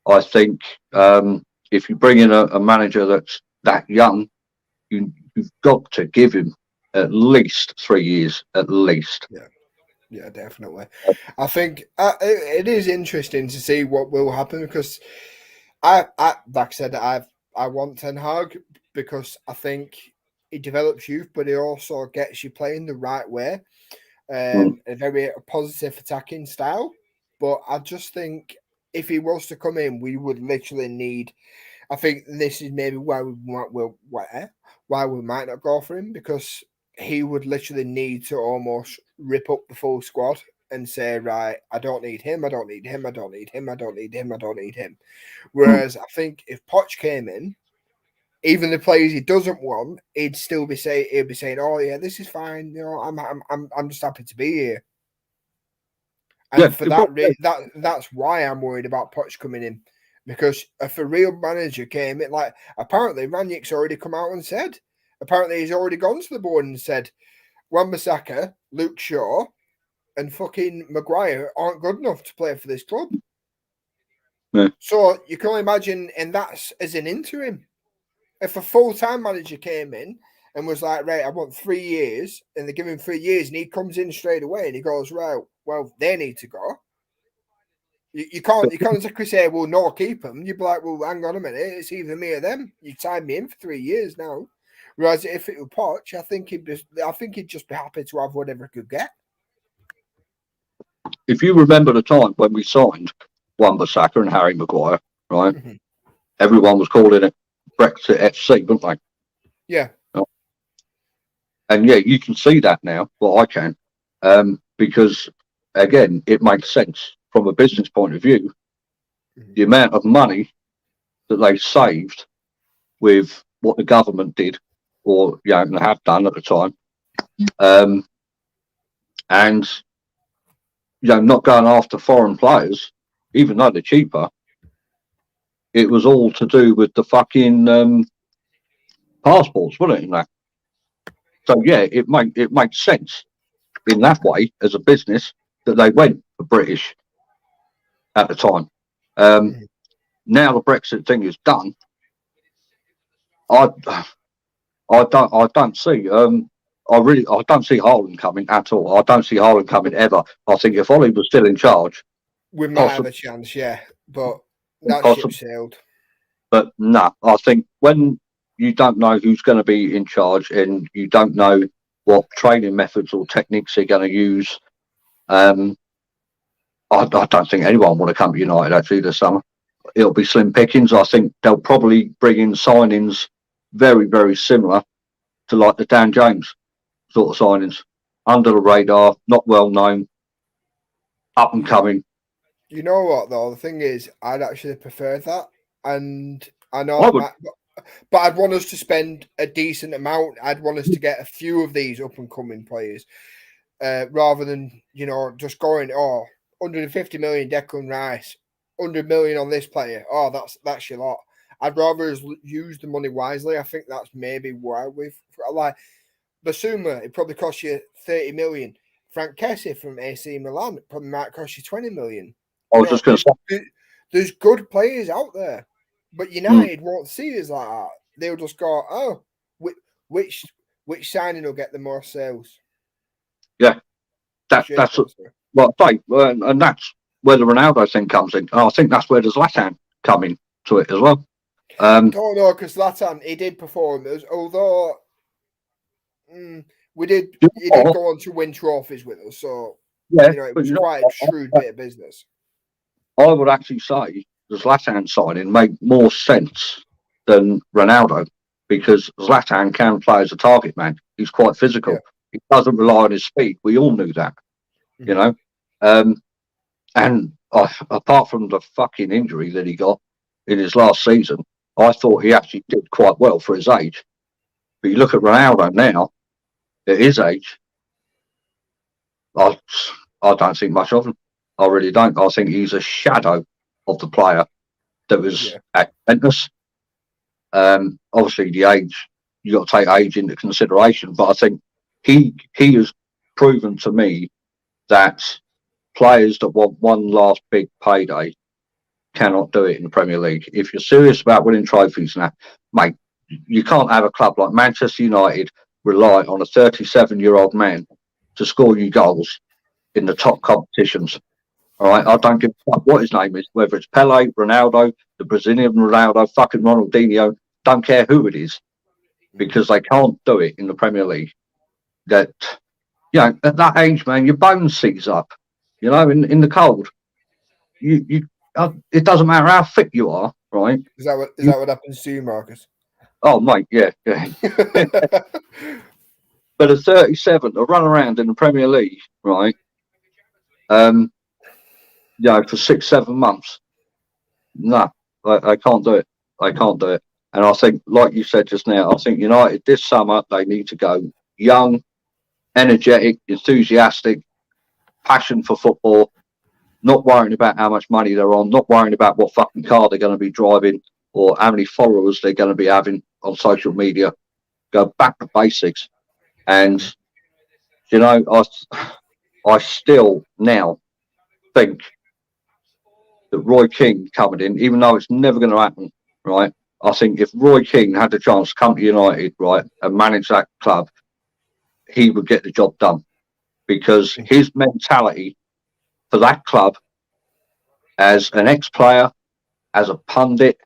I think if you bring in a manager that's that young, you've got to give him at least 3 years, at least. Yeah, definitely. I think it is interesting to see what will happen because I like I said, I want Ten Hag because I think he develops youth, but he also gets you playing the right way, a very positive attacking style. But I just think if he was to come in, we would literally need. I think this is maybe why we might not go for him because he would literally need to almost rip up the full squad and say, right, I don't need him, I don't need him, I don't need him, I don't need him, I don't need him. Whereas I think if Poch came in, even the players he doesn't want, he'd be saying, "Oh yeah, this is fine. I'm just happy to be here." And for that's why I'm worried about Poch coming in. Because if a real manager came in, like apparently Ranić's already come out and said, apparently he's already gone to the board and said, Wan-Bissaka, Luke Shaw, and fucking Maguire aren't good enough to play for this club. Yeah. So you can only imagine, and that's as an interim. If a full-time manager came in and was like, right, I want 3 years, and they give him 3 years, and he comes in straight away and he goes, right, well, they need to go. You can't exactly say, well, no, keep them. You'd be like, well, hang on a minute, it's either me or them. You signed me in for 3 years now. Whereas if it were Poch, I think he'd just be happy to have whatever he could get. If you remember the time when we signed Wan-Bissaka and Harry Maguire, right? Mm-hmm. Everyone was calling it Brexit FC, weren't they? Yeah. And yeah, you can see that now. Well, I can, because again, it makes sense from a business point of view. Mm-hmm. The amount of money that they saved with what the government did, or have done at the time, and not going after foreign players, even though they're cheaper. It was all to do with the fucking passports, wasn't it? In that. So yeah, it makes sense in that way as a business that they went for British at the time. Now the Brexit thing is done. I don't see. I don't see Haaland coming at all. I don't see Haaland coming ever. I think if Ollie was still in charge, we might have a chance, yeah. But that ship sailed. But no, I think when you don't know who's going to be in charge and you don't know what training methods or techniques they're going to use, I don't think anyone want to come to United actually this summer. It'll be slim pickings. I think they'll probably bring in signings very, very similar to like the Dan James sort of signings, under the radar, not well known, up and coming. You know what though? The thing is, I'd actually prefer that, and I know, but I'd want us to spend a decent amount. I'd want us to get a few of these up and coming players, rather than just going 150 million Declan Rice, 100 million on this player. Oh, that's your lot. I'd rather us use the money wisely. I think that's maybe why we've like Basuma. It probably cost you 30 million. Frank Kessie from AC Milan probably might cost you 20 million. I was just going to say, There's good players out there, but United won't see us like that. They'll just go, oh, which signing will get the more sales? yeah, that's what I say, and that's where the Ronaldo thing comes in. And I think that's where the Zlatan come into it as well. Don't know, because Zlatan, he did perform, although he did go on to win trophies with us, so yeah, it was quite a shrewd bit of business. I would actually say the Zlatan signing made more sense than Ronaldo, because Zlatan can play as a target man. He's quite physical. Yeah. He doesn't rely on his speed. We all knew that, you know. And apart from the fucking injury that he got in his last season, I thought he actually did quite well for his age. But you look at Ronaldo now, at his age, I don't think much of him. I really don't. I think he's a shadow of the player that was at Juventus. Obviously, the age, you got to take age into consideration, but I think he has proven to me that players that want one last big payday cannot do it in the Premier League. If you're serious about winning trophies now, mate, you can't have a club like Manchester United rely on a 37-year-old man to score you goals in the top competitions. All right, I don't give a fuck what his name is, whether it's Pele, Ronaldo, the Brazilian Ronaldo, fucking Ronaldinho, don't care who it is, because they can't do it in the Premier League. That, you know, at that age, man, your bones seize up, you know, in the cold. It doesn't matter how fit you are, right? Is that what happens to you, Marcus? Oh, mate, yeah. But at 37, to run around in the Premier League, right? You know, for 6-7 months, no, I can't do it. I can't do it. And I think, like you said just now, I think United this summer, they need to go young, energetic, enthusiastic, passion for football, not worrying about how much money they're on, not worrying about what fucking car they're going to be driving or how many followers they're going to be having on social media. Go back to basics. And, you know, I still now think that Roy Keane coming in, even though it's never going to happen, right? I think if Roy Keane had the chance to come to United, right, and manage that club, he would get the job done, because his mentality for that club as an ex-player, as a pundit,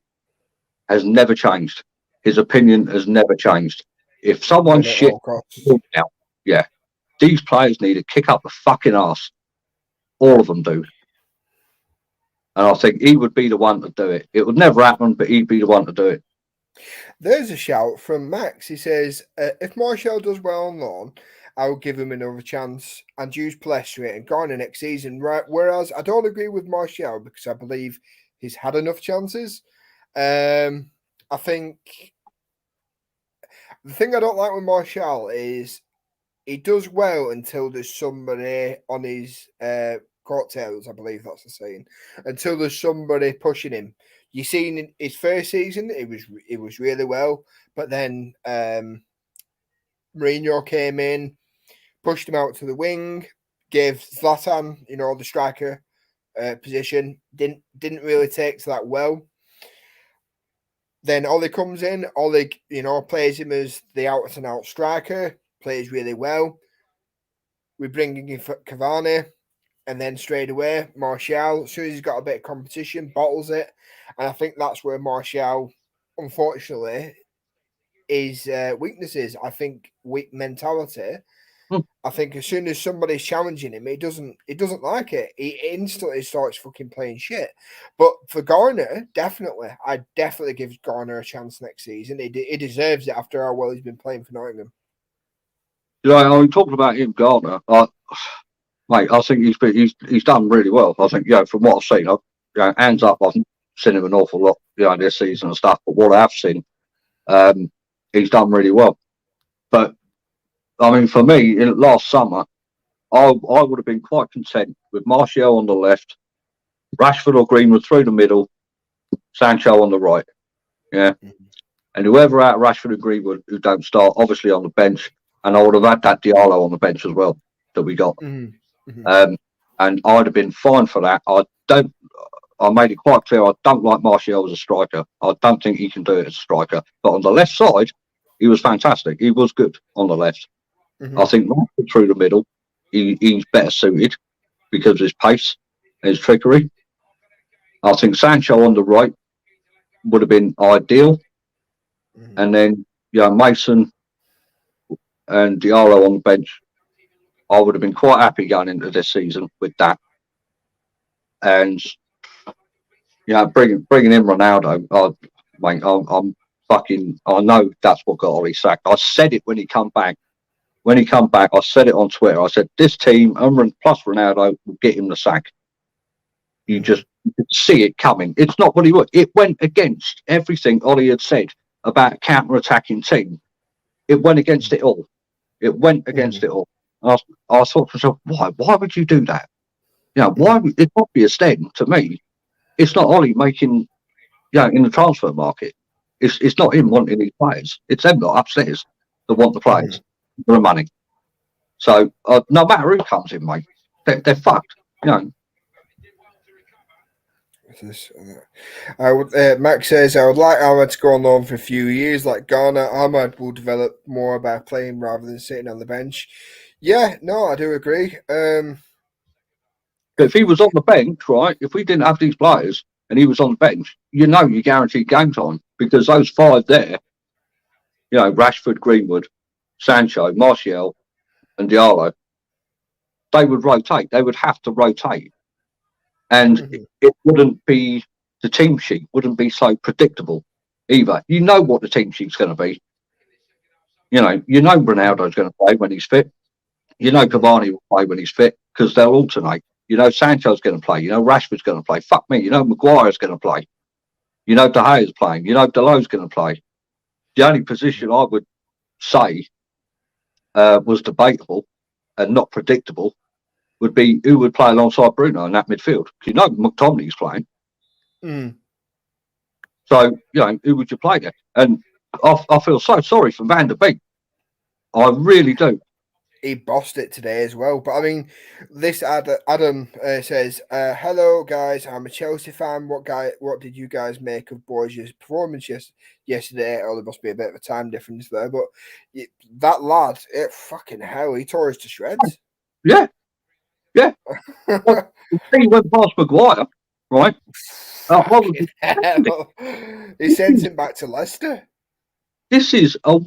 has never changed. His opinion has never changed. If someone shit out, yeah, these players need to kick up the fucking arse. All of them do. And I think he would be the one to do it. It would never happen, but he'd be the one to do it. There's a shout from Max. He says, if Martial does well on loan, I will give him another chance and use Palestri and Garner next season. Right? Whereas I don't agree with Martial, because I believe he's had enough chances. I think the thing I don't like with Martial is he does well until there's somebody on his coattails, I believe that's the saying, until there's somebody pushing him. You seen in his first season, it was really well, but then Mourinho came in, pushed him out to the wing, gave Zlatan, you know, the striker position. Didn't really take to that well. Then Ole comes in. Ole, you know, plays him as the out and out striker. Plays really well. We bring in Cavani, and then straight away Martial, as soon as he's got a bit of competition, bottles it. And I think that's where Martial, unfortunately, his weaknesses. I think weak mentality. I think as soon as somebody's challenging him, he doesn't like it. He instantly starts fucking playing shit. But for Garner, definitely, I'd definitely give Garner a chance next season. He deserves it after how well he's been playing for Nottingham. You know, I mean, talking about him, Garner, mate, I think he's done really well. I think, you know, from what I've seen, hands up, I've seen him an awful lot, you know, this season and stuff. But what I have seen, he's done really well. But I mean, for me, last summer, I would have been quite content with Martial on the left, Rashford or Greenwood through the middle, Sancho on the right. Yeah. And whoever out of Rashford and Greenwood who don't start, obviously on the bench, and I would have had that Diallo on the bench as well that we got. And I'd have been fine for that. I made it quite clear I don't like Martial as a striker. I don't think he can do it as a striker. But on the left side, he was fantastic. He was good on the left. I think Rashford through the middle, he's better suited because of his pace and his trickery. I think Sancho on the right would have been ideal. And then, Mason and Diallo on the bench, I would have been quite happy going into this season with that. And bringing in Ronaldo, I'm fucking. I know that's what got Ollie sacked. I said it when he come back. When he come back, I said it on Twitter. I said this team, plus Ronaldo, will get him the sack. You could see it coming. It's not what he would. It went against everything Ollie had said about a counter-attacking team. It went against it all. It went against it all. I thought to myself, why? Why would you do that? Why? It's obvious then to me. It's not Ollie making, in the transfer market. It's not him wanting these players. It's them lot upstairs that want the players for the money. So no matter who comes in, mate, they're fucked. Max says, I would like Ahmad to go on loan for a few years. Like Ghana, Ahmad will develop more by playing rather than sitting on the bench. Yeah, no, I do agree. But if he was on the bench, right, if we didn't have these players and he was on the bench, you guaranteed game time because those five there, Rashford, Greenwood, Sancho, Martial, and Diallo, they would rotate. They would have to rotate. And it wouldn't be, the team sheet wouldn't be so predictable either. You know what the team sheet's going to be. Ronaldo's going to play when he's fit. Cavani will play when he's fit because they'll alternate. Sancho's going to play. Rashford's going to play. Fuck me. Maguire's going to play. De Gea's playing. Dalot's going to play. The only position I would say was debatable and not predictable would be who would play alongside Bruno in that midfield. McTominay's playing. So, who would you play there? And I feel so sorry for Van der Beek. I really do. He bossed it today as well. But I mean, this Adam says, "Hello guys, I'm a Chelsea fan. What did you guys make of Borges' performance yesterday? Oh, there must be a bit of a time difference there, but that lad, fucking hell, he tore us to shreds." Yeah. Well, he went past Maguire, right? He sent him back to Leicester. This is a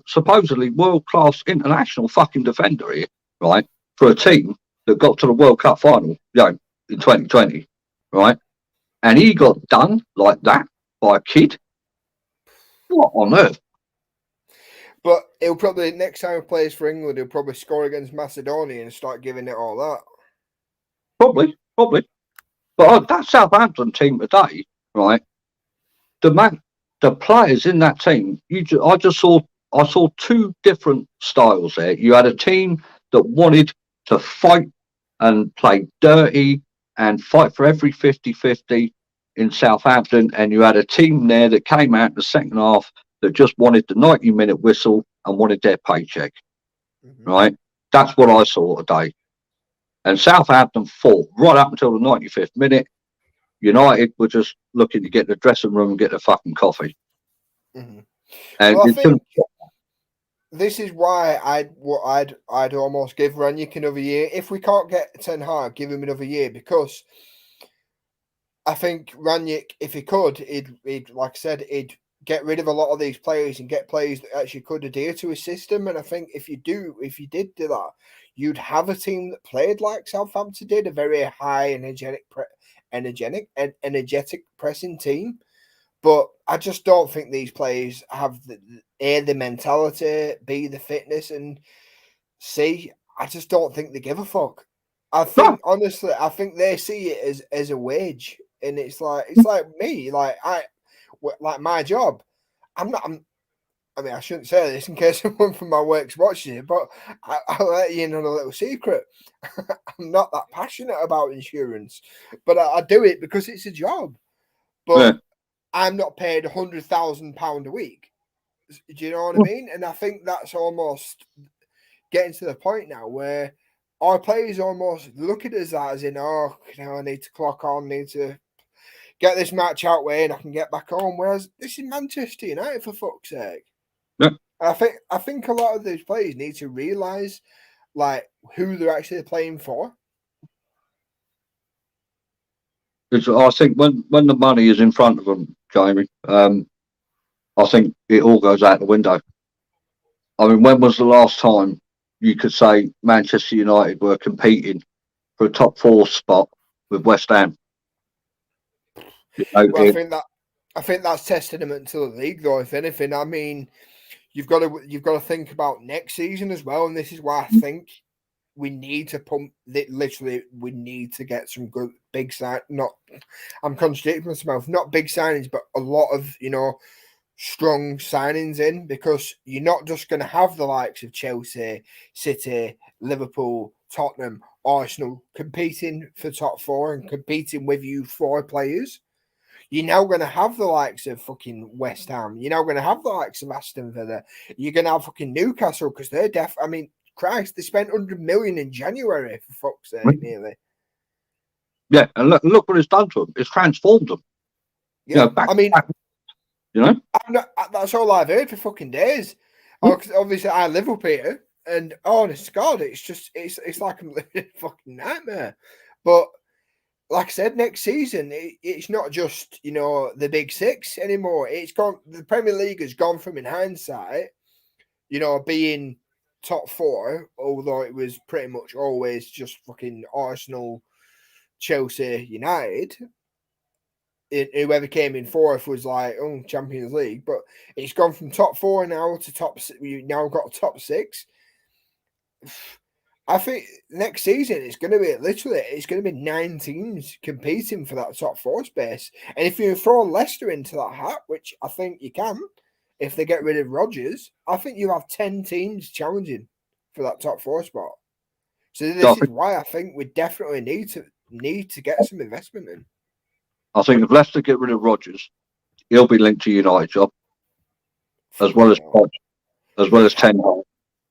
supposedly world-class international fucking defender here, right? For a team that got to the World Cup final, in 2020, right? And he got done like that by a kid. What on earth? But he'll probably, next time he plays for England, he'll probably score against Macedonia and start giving it all that. Probably. But that Southampton team today, right? The players in that team, I saw two different styles there. You had a team that wanted to fight and play dirty and fight for every 50-50 in Southampton, and you had a team there that came out in the second half that just wanted the 90-minute whistle and wanted their paycheck, right? That's what I saw today. And Southampton fought right up until the 95th minute. United were just looking to get the dressing room and get the fucking coffee. And I think this is why I'd almost give Ranić another year. If we can't get Ten Hag, give him another year, because I think Ranić, if he could, he'd like I said, he'd get rid of a lot of these players and get players that actually could adhere to his system. And I think if you did do that, you'd have a team that played like Southampton did, a very high energetic pressing team. But I just don't think these players have the mentality, B, the fitness, and C, I just don't think they give a fuck. I think honestly, I think they see it as a wage, and it's like me, like my job. I mean, I shouldn't say this in case someone from my work's watching it, but I'll let you in on a little secret. I'm not that passionate about insurance, but I do it because it's a job. But I'm not paid £100,000 a week. Do you know what I mean? And I think that's almost getting to the point now where our players almost look at us as in, oh, I need to clock on, need to get this match out way and I can get back home. Whereas this is Manchester United, for fuck's sake. Yeah. I think a lot of those players need to realise like who they're actually playing for. I think when the money is in front of them, Jamie, I think it all goes out the window. I mean, when was the last time you could say Manchester United were competing for a top 4 spot with West Ham? Well, I think that's testament to the league, though. If anything, I mean, you've got to think about next season as well, and this is why I think we need to pump. Literally, we need to get some good big sign. I'm contradicting myself. Not big signings, but a lot of strong signings in, because you're not just going to have the likes of Chelsea, City, Liverpool, Tottenham, Arsenal competing for top 4 and competing with you 4 players. You're now going to have the likes of fucking West Ham. You're now going to have the likes of Aston Villa. You're going to have fucking Newcastle, because they're I mean, Christ, they spent 100 million in January, for fuck's sake, nearly. Yeah, and look what it's done to them. It's transformed them. Yeah, back, that's all I've heard for fucking days. Obviously, I live up here, and honest to God, it's like I'm living a fucking nightmare. But like I said, next season it's not just the big 6 anymore. It's gone. The Premier League has gone from, in hindsight, being top 4, although it was pretty much always just fucking Arsenal, Chelsea, United. Whoever came in 4th was like, oh, Champions League, but it's gone from top 4 now to top. You now got top 6. I think next season it's going to be 9 teams competing for that top 4 space. And if you throw Leicester into that hat, which I think you can, if they get rid of Rodgers, I think you have 10 teams challenging for that top 4 spot. So this is why I think we definitely need to get some investment in. I think if Leicester get rid of Rodgers, he'll be linked to United job, as well as 10.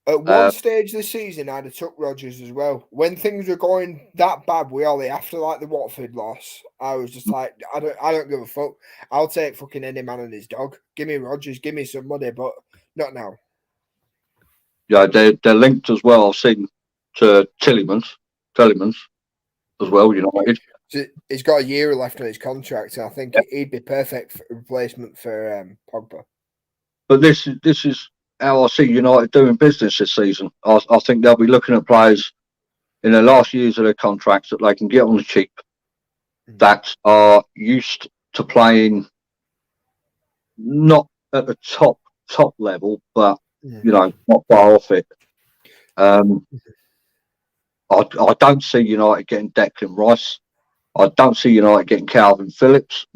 At one stage this season, I'd have took Rodgers as well. When things were going that bad with Ollie after like the Watford loss, I was just like, I don't give a fuck. I'll take fucking any man and his dog. Give me Rodgers, give me some money, but not now. Yeah, they're linked as well. I've seen to Tillemans as well. United. So he's got a year left on his contract, so I think he'd be perfect replacement for Pogba. But this is how I see United doing business this season. I think they'll be looking at players in the last years of their contracts that they can get on the cheap, that are used to playing not at the top level, but not far off it. I don't see United getting Declan Rice. I don't see United getting Calvin Phillips.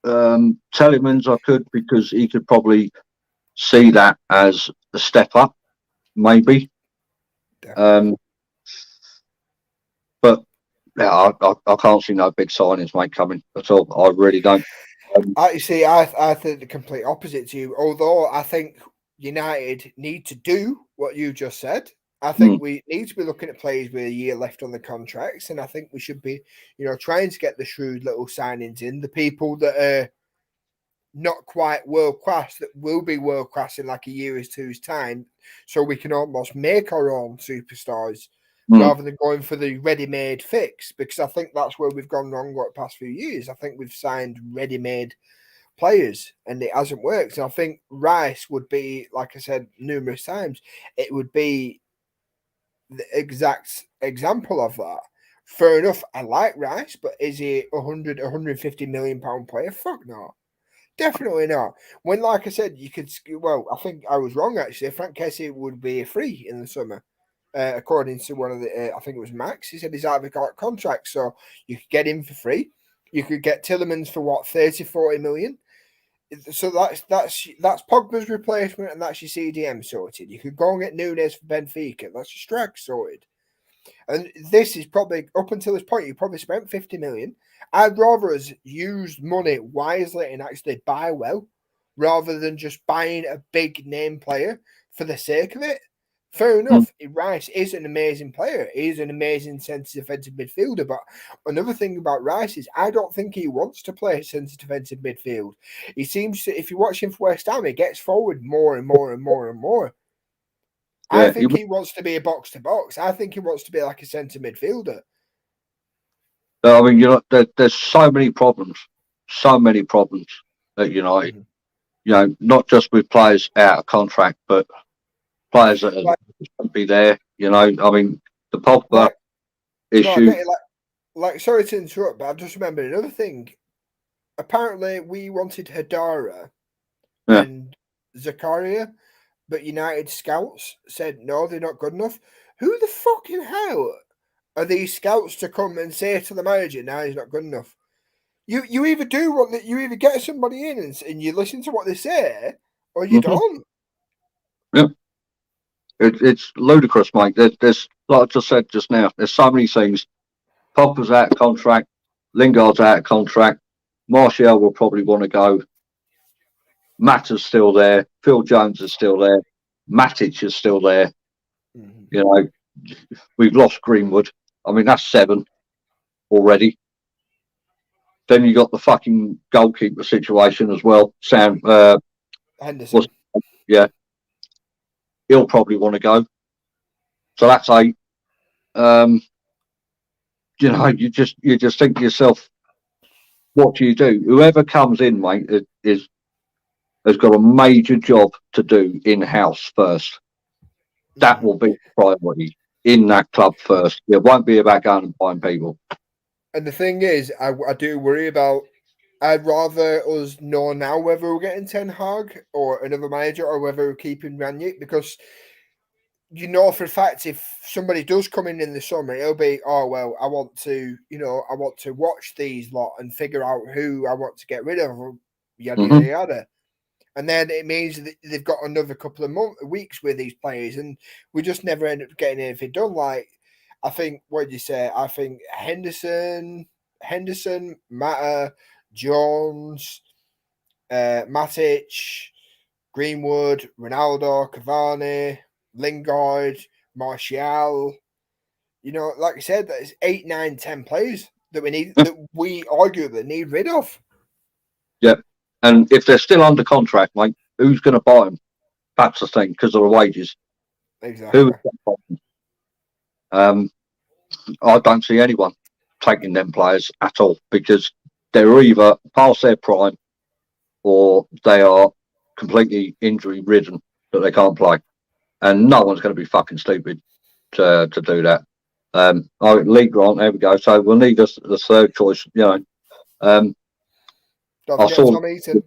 Tellemans I could, because he could probably see that as a step up, maybe. But yeah, I can't see no big signings, mate, coming at all. I really don't. I think the complete opposite to you. Although I think United need to do what you just said. I think we need to be looking at players with a year left on the contracts, and I think we should be, trying to get the shrewd little signings in, the people that are not quite world class, that will be world class in like a year or two's time, so we can almost make our own superstars rather than going for the ready-made fix. Because I think that's where we've gone wrong the past few years. I think we've signed ready-made players and it hasn't worked. And I think Rice would be, like I said numerous times, it would be the exact example of that. Fair enough, I like Rice, but is he 150 million pound player? Fuck no. Definitely not. When, like I said, you could, I think I was wrong actually. Frank Kessie would be free in the summer, according to one of the, I think it was Max. He said he's out of a contract, so you could get him for free. You could get Tillemans for what, 30-40 million. So that's Pogba's replacement, and that's your CDM sorted. You could go and get Nunes for Benfica. That's your strike sorted. And this is probably, up until this point, you probably spent 50 million. I'd rather us use money wisely and actually buy well, rather than just buying a big name player for the sake of it. Fair enough, Rice is an amazing player. He's an amazing centre defensive midfielder. But another thing about Rice is I don't think he wants to play centre defensive midfield. He seems to, if you watch him for West Ham, he gets forward more and more and more and more. Yeah, I think he wants to be a box to box. I think he wants to be like a centre midfielder. I mean, there's so many problems at United. Mhm. You know, not just with players out of contract, but players that shouldn't be there. You know, I mean, the Pogba issue. No, I get it, like, sorry to interrupt, but I've just remembered another thing. Apparently, we wanted Hadara and Zakaria, but United scouts said no, they're not good enough. Who the fucking hell are these scouts to come and say to the manager, "No, he's not good enough"? You either do what you either get somebody in and you listen to what they say, or you don't. Yeah, it's ludicrous, mate. There's like I just said just now. There's so many things. Pogba's out of contract. Lingard's out of contract. Martial will probably want to go. Mata's still there. Phil Jones is still there. Matic is still there. Mm-hmm. You know, we've lost Greenwood. I mean, that's 7 already. Then you got the fucking goalkeeper situation as well. Sam Henderson. Yeah. He'll probably want to go. So that's 8. You know, you just think to yourself, what do you do? Whoever comes in, mate, has got a major job to do in-house first. That will be the priority in that club first. It won't be about going and buying people. And the thing is, I do worry about. I'd rather us know now whether we're getting Ten Hag or another manager, or whether we're keeping Ranić, because you know for a fact if somebody does come in the summer, it'll be, oh well, I want to watch these lot and figure out who I want to get rid of, yada yada yada. And then it means that they've got another couple of weeks with these players, and we just never end up getting anything done. Like, I think, what did you say? I think Henderson, Mata, Jones, Matic, Greenwood, Ronaldo, Cavani, Lingard, Martial. You know, like I said, that's 8, 9, 10 players that we arguably need rid of. Yeah. And if they're still under contract, mate, who's going to buy them? That's the thing, because of the wages. Exactly. I don't see anyone taking them players at all, because they're either past their prime or they are completely injury ridden that they can't play. And no one's going to be fucking stupid to do that. Lee Grant, there we go. So we'll need the third choice, you know. Don't forget Tom Eaton.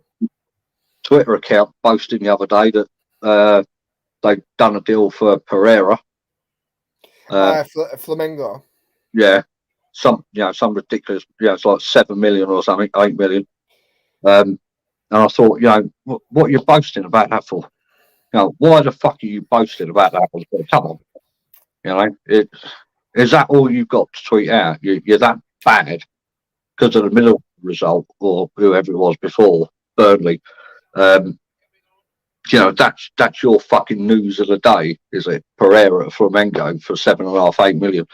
Twitter account boasting the other day that they've done a deal for Pereira. Flamengo. Yeah, some ridiculous. It's like 7 million or something, 8 million. And I thought, what are you boasting about that for? Why the fuck are you boasting about that? Come on, is that all you've got to tweet out? You're that bad because of the middle result or whoever it was before Burnley. That's your fucking news of the day, is it? Pereira at Flamengo for 7.5, 8 million.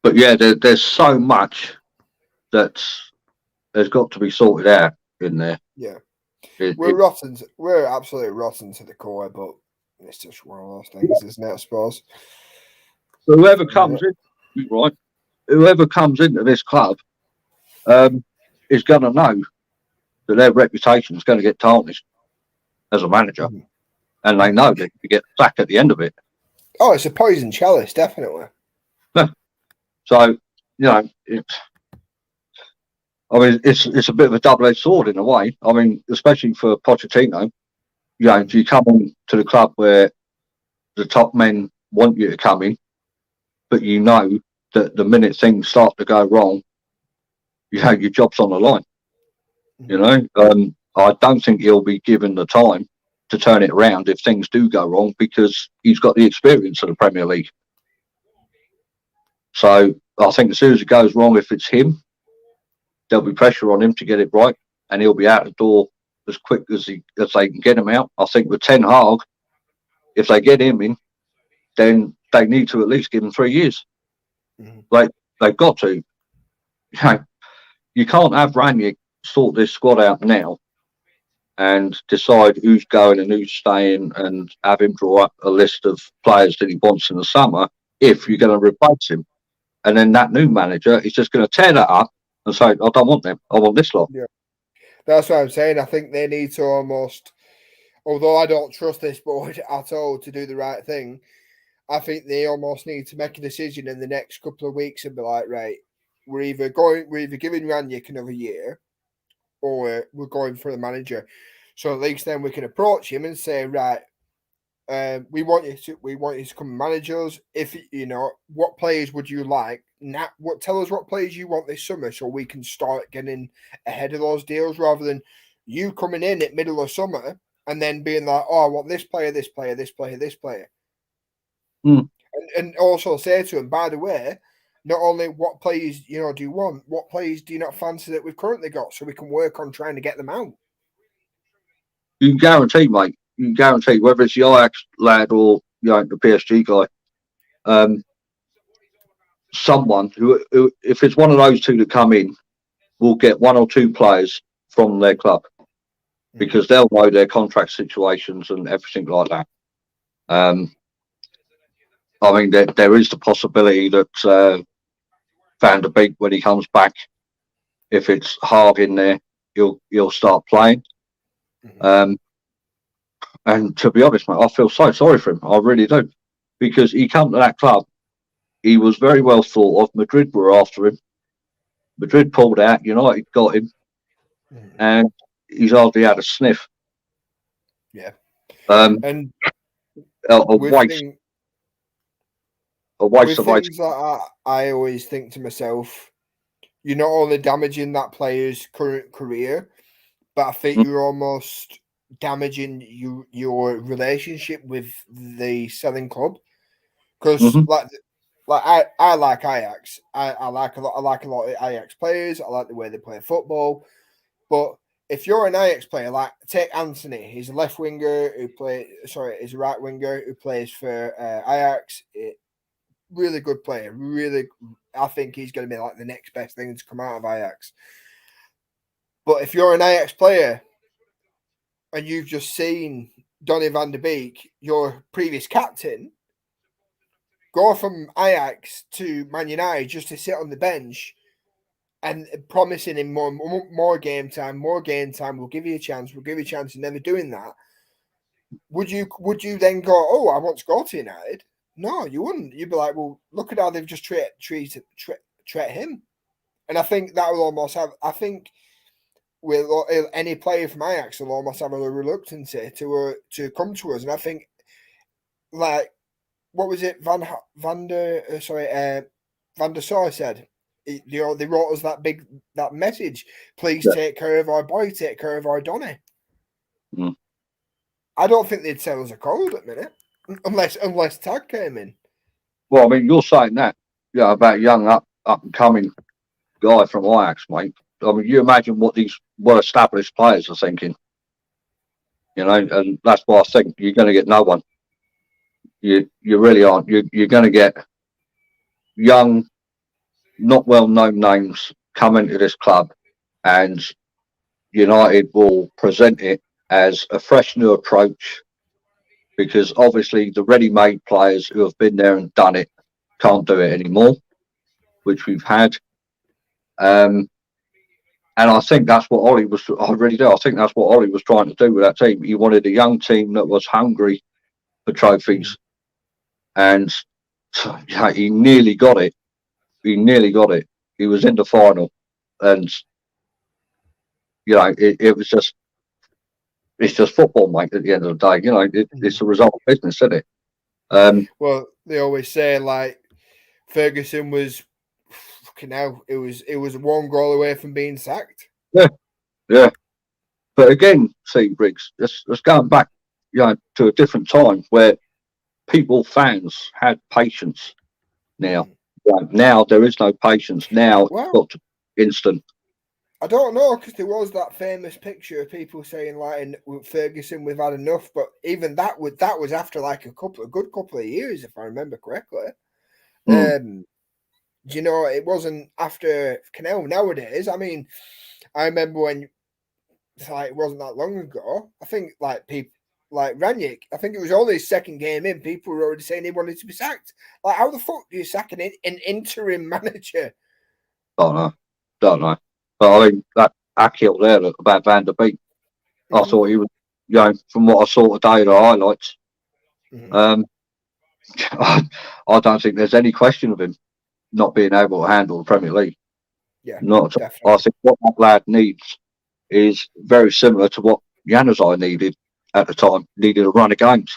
But yeah, there's so much that there's got to be sorted out in there. Yeah, we're absolutely rotten to the core, but it's just one of those things, isn't it? I suppose. Whoever comes in, right? Whoever comes into this club is going to know that their reputation is going to get tarnished as a manager, and they know that you get sacked at the end of it. Oh, it's a poison chalice, definitely. So it's a bit of a double-edged sword in a way. I mean, especially for Pochettino. If you come in to the club where the top men want you to come in, but you know that the minute things start to go wrong, your job's on the line. I don't think he'll be given the time to turn it around if things do go wrong, because he's got the experience of the Premier League. So I think as soon as it goes wrong, if it's him, there'll be pressure on him to get it right, and he'll be out the door as quick as they can get him out. I think with Ten Hag, if they get him in, then they need to at least give him 3 years. Like, they've got to. You can't have Ranić sort this squad out now and decide who's going and who's staying and have him draw up a list of players that he wants in the summer if you're going to replace him. And then that new manager is just going to tear that up and say, I don't want them. I want this lot. Yeah. That's what I'm saying. I think they need to almost, although I don't trust this board at all to do the right thing, I think they almost need to make a decision in the next couple of weeks and be like, right, we're either giving Ranić another year, or we're going for the manager. So at least then we can approach him and say, right, we want you to come manage us. If what players would you like? Tell us what players you want this summer, so we can start getting ahead of those deals, rather than you coming in at middle of summer and then being like, oh, I want this player, this player, this player, this player. And also say to him, by the way, not only what players do you want, what players do you not fancy that we've currently got, so we can work on trying to get them out. You can guarantee, mate. You can guarantee, whether it's the Ajax lad or the PSG guy, someone who, if it's one of those two that come in, will get one or two players from their club, because they'll know their contract situations and everything like that. I mean, there is the possibility that Van der Beek, when he comes back, if it's hard in there, he'll start playing. And to be honest, mate, I feel so sorry for him. I really do, because he came to that club. He was very well thought of. Madrid were after him. Madrid pulled out. United got him, and he's hardly had a sniff. Yeah. And a waste. A waste of things like that, I always think to myself, you're not only damaging that player's current career, but I think you're almost damaging your relationship with the selling club. Because I like Ajax. I like a lot of Ajax players. I like the way they play football. But if you're an Ajax player, like take Anthony, he's a left winger he's a right winger who plays for Ajax. Really good player. Really, I think he's going to be like the next best thing to come out of Ajax. But if you're an Ajax player and you've just seen Donny van der Beek, your previous captain, go from Ajax to Man United just to sit on the bench and promising him more game time, we'll give you a chance, and never doing that, would you then go, oh, I want to go to United? No, you wouldn't. You'd be like, well, look at how they've just treated him. And I think that will almost have, with any player from Ajax will almost have a reluctance to come to us. And I think, like, what was it? Van der Sar said, they wrote us that message. Please take care of our boy, take care of our Donny. I don't think they'd sell us a cold at the minute, unless Tag came in. Well, I mean, you're saying that, about young up and coming guy from Ajax, mate. I mean, you imagine what these well-established players are thinking, and that's why I think you're going to get no one. You really aren't. You're going to get young, not well-known names come into this club, and United will present it as a fresh new approach, because obviously the ready-made players who have been there and done it can't do it anymore, which we've had. And I think that's what Ollie was. I really do. I think that's what Ollie was trying to do with that team. He wanted a young team that was hungry for trophies, and he nearly got it. He was in the final, and it was just. It's just football, mate. At the end of the day, it's a result of business, isn't it? Well, they always say, like, Ferguson was fucking hell. It was one goal away from being sacked. Yeah. But again, see, Briggs, let's go back to a different time where fans had patience. Now, now there is no patience. Now it's got to be instant. I don't know, because there was that famous picture of people saying, like, with Ferguson, we've had enough. But even that was after like a good couple of years, if I remember correctly. You know, it wasn't after Canal nowadays. I mean, I remember when, like, it wasn't that long ago. I think, like, people like Ranić, I think it was only his second game in, people were already saying he wanted to be sacked. Like, how the fuck do you sack an interim manager? Don't know. But I mean, that Akil there about Van der Beek, I thought he was, from what I saw today, the highlights, I don't think there's any question of him not being able to handle the Premier League. Yeah, not. Definitely. I think what that lad needs is very similar to what Januzaj needed at the time. Needed a run of games.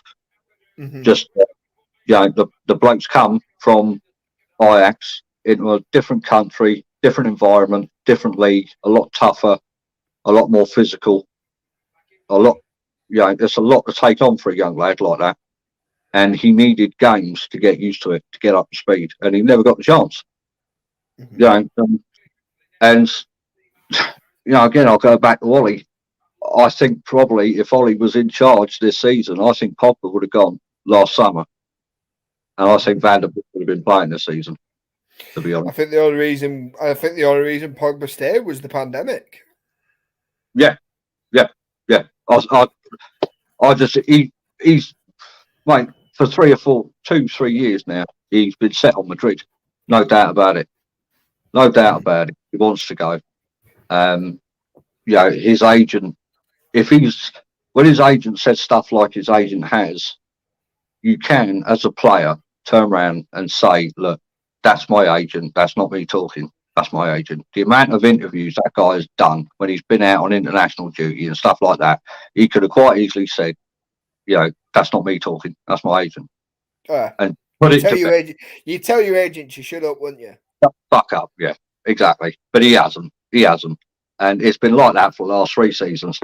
Just the blokes come from Ajax into a different country, different environment, different league, a lot tougher, a lot more physical, there's a lot to take on for a young lad like that. And he needed games to get used to it, to get up to speed, and he never got the chance. And again, I'll go back to Ollie. I think probably if Ollie was in charge this season, I think Pogba would have gone last summer, and I think Van der Beek would have been playing this season. To be honest, I think the only reason Pogba stayed was the pandemic. Yeah. I just he's mate, for 2-3 years now. He's been set on Madrid, no doubt about it. No doubt about it. He wants to go. His agent. When his agent says stuff like his agent has, you can, as a player, turn around and say, "Look, that's my agent. That's not me talking. That's my agent." The amount of interviews that guy has done when he's been out on international duty and stuff like that, he could have quite easily said, "That's not me talking. That's my agent." And put it to you tell your agent to shut up, wouldn't you? Fuck up, yeah, exactly. But he hasn't. And it's been like that for the last 3 seasons.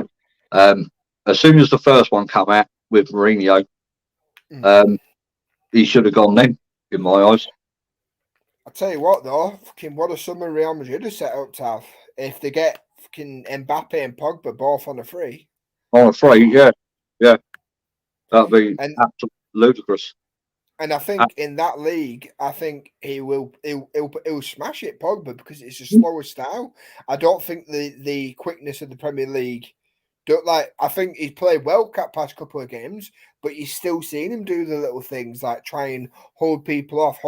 As soon as the first one come out with Mourinho, he should have gone then, in my eyes. I'll tell you what, though, fucking what a summer Real Madrid is set up to have. If they get fucking Mbappe and Pogba both on a free. On a free, yeah. That'd be absolutely ludicrous. And I think in that league, I think he'll smash it, Pogba, because it's a slower style. I don't think the quickness of the Premier League. I think he's played well past couple of games, but you're still seeing him do the little things like try and hold people off.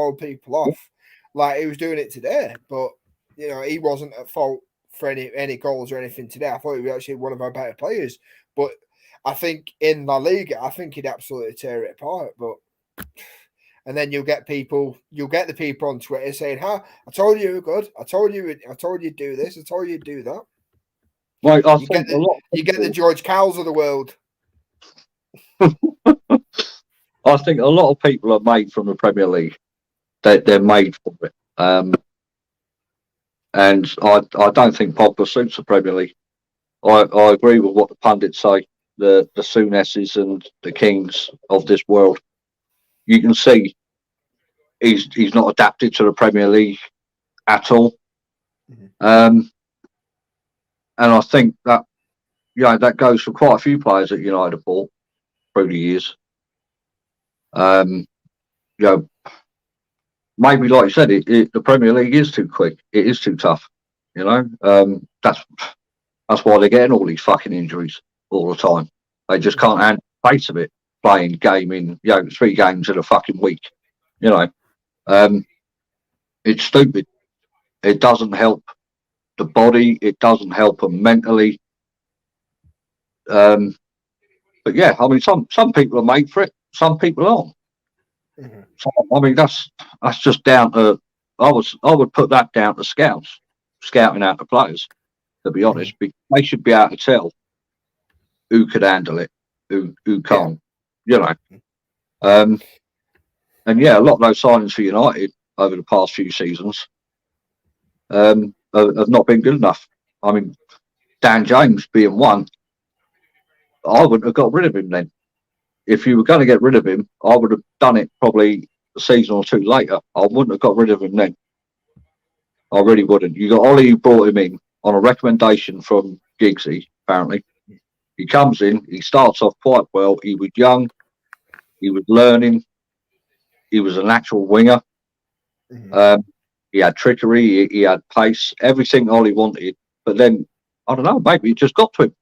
Like he was doing it today, but he wasn't at fault for any goals or anything today. I thought he was actually one of our better players, but I think in La Liga, I think he'd absolutely tear it apart. But and then you'll get the people on Twitter saying, "I told you you were good. I told you you'd do this. I told you you'd do that." Right, you get the George Cowles of the world. I think a lot of people are made from the Premier League. They're made for it. And I don't think Pogba suits the Premier League. I agree with what the pundits say, the Souness's and the Kings of this world. You can see he's not adapted to the Premier League at all. And I think that that goes for quite a few players that United bought through the years. Maybe like you said, the Premier League is too quick. It is too tough. That's why they're getting all these fucking injuries all the time. They just can't handle the pace of it. Playing gaming, 3 games in a fucking week. It's stupid. It doesn't help the body. It doesn't help them mentally. But yeah, I mean, some people are made for it. Some people aren't. So, I mean, that's just down to. I would put that down to scouts, scouting out the players. To be honest, because they should be able to tell who could handle it, who can't. And yeah, a lot of those signings for United over the past few seasons have not been good enough. I mean, Dan James being one, I wouldn't have got rid of him then. if you were going to get rid of him, I would have done it probably a season or two later. I wouldn't have got rid of him then. I really wouldn't. You got Ollie, who brought him in on a recommendation from Giggsy, apparently. He comes in, he starts off quite well. He was young, he was learning, he was a natural winger. He had trickery, he had pace, everything Ollie wanted. But then, I don't know, maybe it just got to him.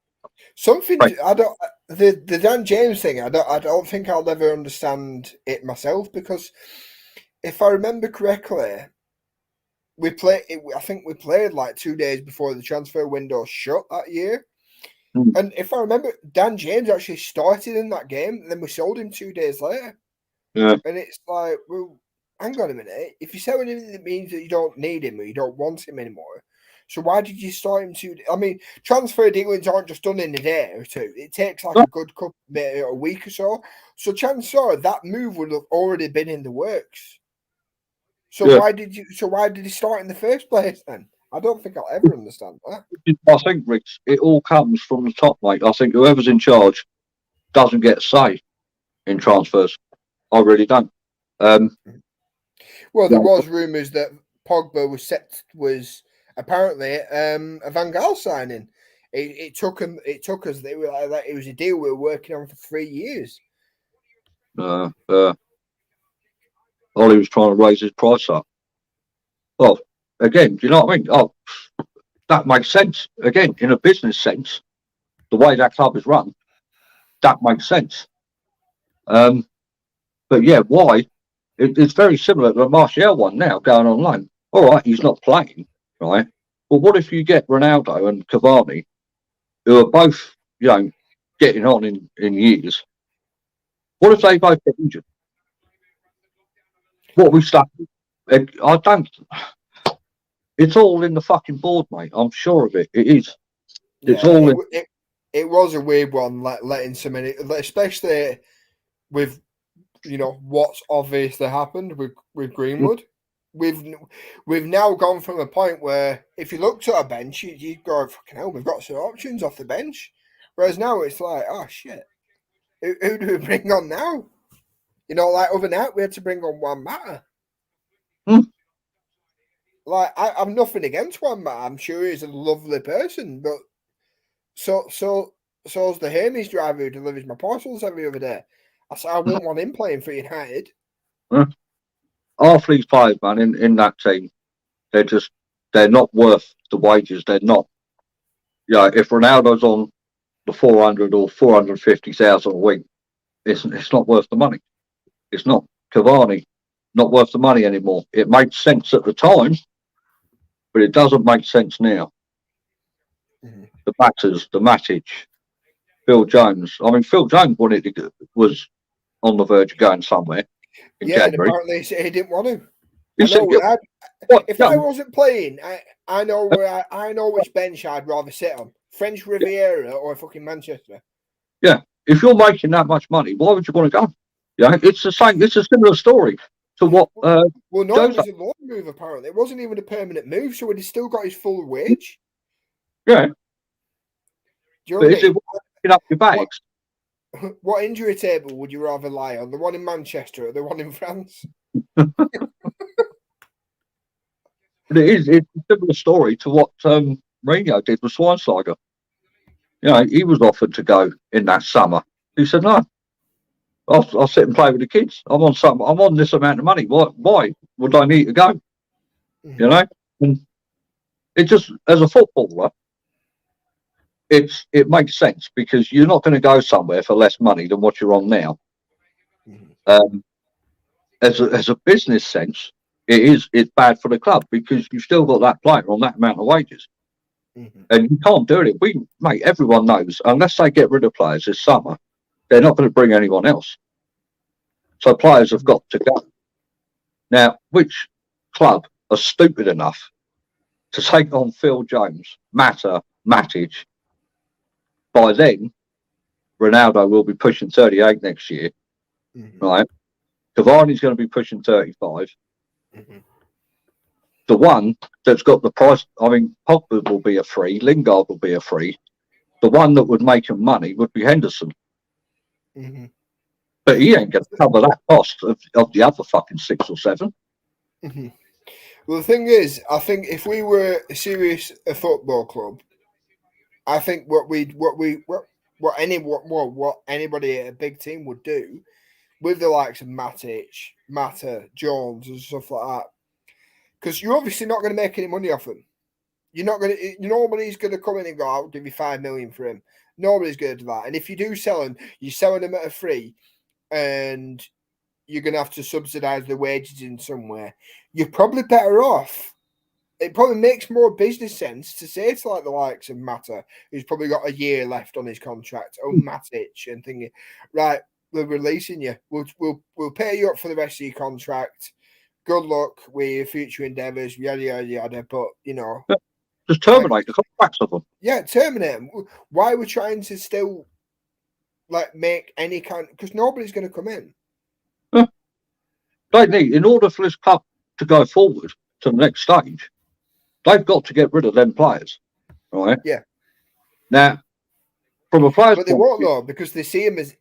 Something I don't. The Dan James thing, I don't think I'll ever understand it myself, because if I remember correctly, I think we played like 2 days before the transfer window shut that year. And if I remember, Dan James actually started in that game, and then we sold him 2 days later. Yeah. And it's like, well, hang on a minute. If you're selling him, it means that you don't need him or you don't want him anymore. So why did you start him I mean, transfer dealings aren't just done in a day or two. It takes like a good a week or so. So chances are that move would have already been in the works. So why did he start in the first place then? I don't think I'll ever understand that. I think, Rich, it all comes from the top, mate. I think whoever's in charge doesn't get a say in transfers. I really don't. Well, there was rumours that Pogba was apparently a Van Gaal signing. It took us. It was a deal we were working on for 3 years. Ollie was trying to raise his price up. Well, again, do you know what I mean? Oh, that makes sense. Again, in a business sense, the way that club is run, that makes sense. But yeah, why? It's very similar to the Martial one now going on loan. All right, he's not playing, right? But what if you get Ronaldo and Cavani, who are both, getting on in years? What if they both get injured? What we stuck? I don't. It's all in the fucking board, mate. I'm sure of it. It is. It's all. It was a weird one, like letting so many, especially with what's obviously happened with Greenwood. We've now gone from a point where if you looked at a bench, you'd go, fucking hell, we've got some options off the bench. Whereas now it's like, oh shit, who do we bring on now? Like overnight we had to bring on Juan Mata. Like I'm nothing against Juan Mata. I'm sure he's a lovely person, but so's the Hermes driver who delivers my parcels every other day. I wouldn't want him playing for United. Half these players, man, in that team, they're not worth the wages. They're not. If Ronaldo's on the 400 or 450,000 a week, it's not worth the money. It's not. Cavani, not worth the money anymore. It made sense at the time, but it doesn't make sense now. The Matters, the Matic, Phil Jones. I mean, Phil Jones was on the verge of going somewhere in January. And apparently he didn't want to. If I wasn't playing, I know which bench I'd rather sit on: French Riviera or fucking Manchester. Yeah, if you're making that much money, why would you want to go? It's the same. It's a similar story to what. Well, no, it was a loan move. Apparently, it wasn't even a permanent move, so he'd still got his full wage. Yeah. Do you know is it picking up your bags? What injury table would you rather lie on? The one in Manchester or the one in France? But it's a similar story to what Mourinho did with Schweinsteiger. He was offered to go in that summer. He said, no, I'll sit and play with the kids. I'm on this amount of money. Why would I need to go? And it just, as a footballer, it makes sense because you're not going to go somewhere for less money than what you're on now. As a business sense, it's bad for the club because you've still got that player on that amount of wages. And you can't do it. Mate, everyone knows, unless they get rid of players this summer, they're not going to bring anyone else. So players have got to go. Now, which club are stupid enough to take on Phil Jones, Matic? By then, Ronaldo will be pushing 38 next year, right? Cavani's going to be pushing 35. The one that's got the price, I mean, Pogba will be a free, Lingard will be a free. The one that would make him money would be Henderson. But he ain't going to cover that cost of the other fucking 6 or 7. Mm-hmm. Well, the thing is, I think if we were a football club, I think what anybody at a big team would do with the likes of Matic, Mata, Jones, and stuff like that, because you're obviously not going to make any money off them. You're not going to. Nobody's going to come in and go, "I'll give you $5 million for him." Nobody's going to do that. And if you do sell him, you're selling him at a free, and you're going to have to subsidise the wages in somewhere. You're probably better off. It probably makes more business sense to say to like the likes of Mata, who's probably got a year left on his contract, or Matic, and thinking, right, we're releasing you. We'll pay you up for the rest of your contract. Good luck with your future endeavours, yada yada yada. But just terminate the contracts of them. Yeah, terminate them. Why are we trying to still make any kind? Because nobody's going to come in. They need, in order for this club to go forward to the next stage, they've got to get rid of them players, right? Yeah. Now, from a player's but they won't though, because they see him as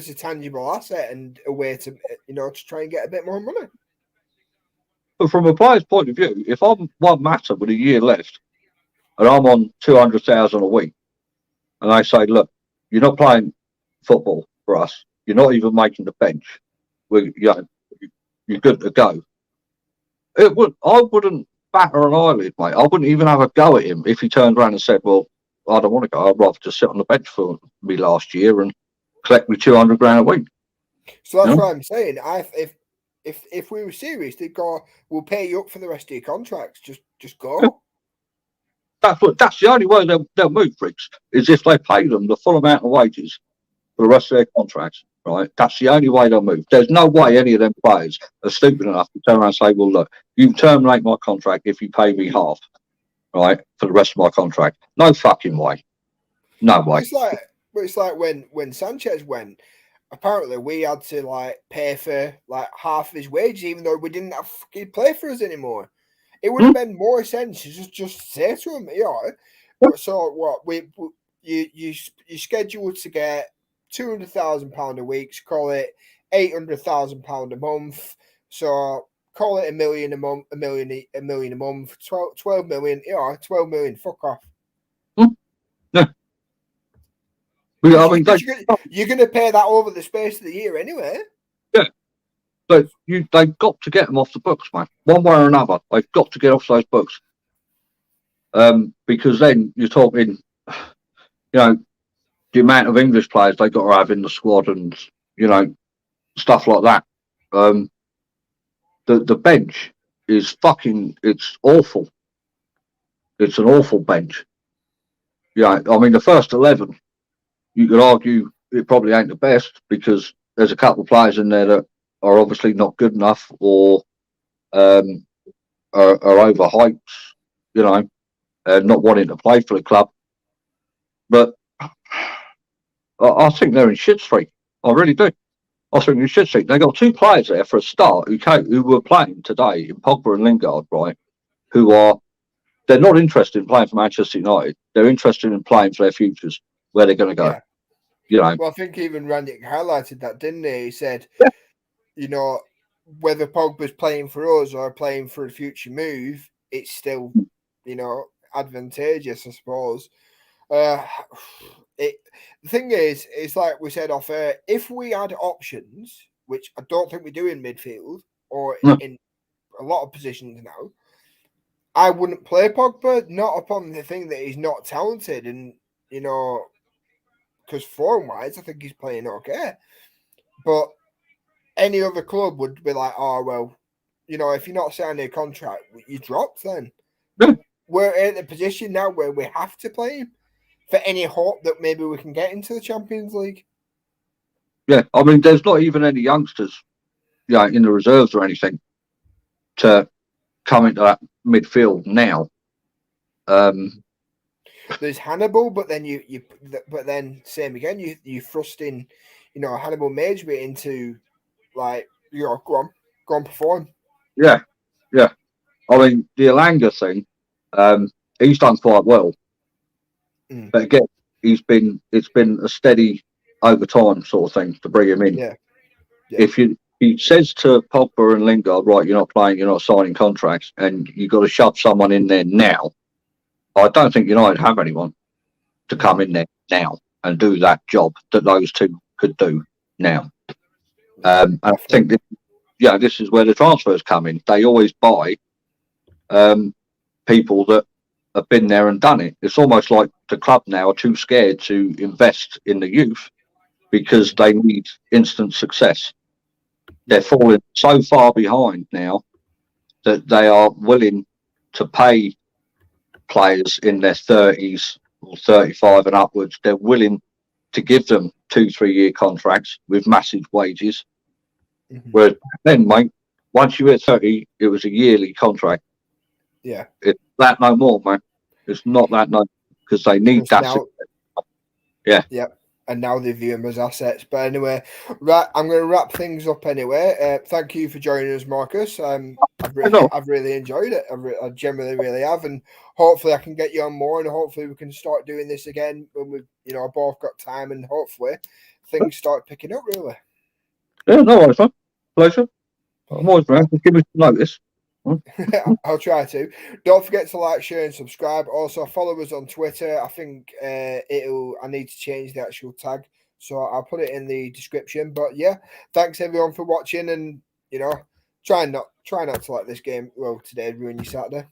a tangible asset and a way to to try and get a bit more money. But from a player's point of view, if I'm one Matter with a year left and I'm on 200,000 a week, and they say, "Look, you're not playing football for us. You're not even making the bench. You're good to go." I wouldn't batter an eyelid, mate. I wouldn't even have a go at him if he turned around and said, "Well, I don't want to go. I'd rather just sit on the bench for me last year and collect me 200 grand a week." So that's what I'm saying. If we were serious, they'd go, "We'll pay you up for the rest of your contracts. Just go." That's the only way they'll move, Briggs, is if they pay them the full amount of wages for the rest of their contracts. Right? That's the only way they'll move. There's no way any of them players are stupid enough to turn around and say, "Well, look, you can terminate my contract if you pay me half, right, for the rest of my contract." No fucking way. No way. It's like when Sanchez went. Apparently, we had to pay for half of his wages, even though we didn't have fucking play for us anymore. It would have been more sense to just say to him, So what? You scheduled to get £200,000 a week. So call it £800,000 a month. So call it $1 million a month. $1 million a month. 12 million. 12 million. Fuck off. Yeah. You're going to pay that over the space of the year anyway. Yeah. But they've got to get them off the books, man. One way or another, they've got to get off those books. Because then you're talking, the amount of English players they've got to have in the squad and, stuff like that. The bench is it's awful. It's an awful bench. I mean, the first 11, you could argue it probably ain't the best because there's a couple of players in there that are obviously not good enough or are overhyped, not wanting to play for the club. But I think they're in shit streak. I really do. I think they're in shit streak. They got 2 players there for a start who were playing today in Pogba and Lingard, right? They're not interested in playing for Manchester United. They're interested in playing for their futures, where they're going to go. Yeah. Well, I think even Randy highlighted that, didn't he? He said, whether Pogba's playing for us or playing for a future move, it's still, advantageous, I suppose. The thing is, it's like we said off air, if we had options, which I don't think we do in midfield or in a lot of positions now, I wouldn't play Pogba, not upon the thing that he's not talented and, because form-wise, I think he's playing okay. But any other club would be like, oh, well, if you're not signing a contract, you dropped then. Yeah. We're in a position now where we have to play him for any hope that maybe we can get into the Champions League. Yeah, I mean, there's not even any youngsters, in the reserves or anything to come into that midfield now. There's Hannibal, but then same again. You thrusting, Hannibal Magebit into go on, perform. Yeah. I mean, the Elanga thing, he's done quite well, but again, it's been a steady over time sort of thing to bring him in. Yeah. Yeah. If he says to Pogba and Lingard, right, you're not playing, you're not signing contracts, and you've got to shove someone in there now, I don't think United have anyone to come in there now and do that job that those two could do now. And I think this is where the transfers come in. They always buy people that have been there and done it. It's almost like the club now are too scared to invest in the youth because they need instant success. They're falling so far behind now that they are willing to pay players in their 30s or 35 and upwards. They're willing to give them 2-3 year contracts with massive wages. Whereas then, mate, once you hit 30, it was a yearly contract. Yeah. It's that no more, man. It's not that no, because they need that. Now, yeah. Yep. And now they view them as assets. But anyway, right, I'm going to wrap things up anyway. Thank you for joining us, Marcus. I've really enjoyed it. I genuinely really have, and hopefully I can get you on more, and hopefully we can start doing this again when we, both got time, and hopefully things start picking up. Really. Yeah, no worries, man. Pleasure. I'm always around. Just give me some notice. I'll try to. Don't forget to like, share, and subscribe. Also, follow us on Twitter. I think I need to change the actual tag, so I'll put it in the description. But yeah, thanks everyone for watching, and try not to let this game today ruin your Saturday.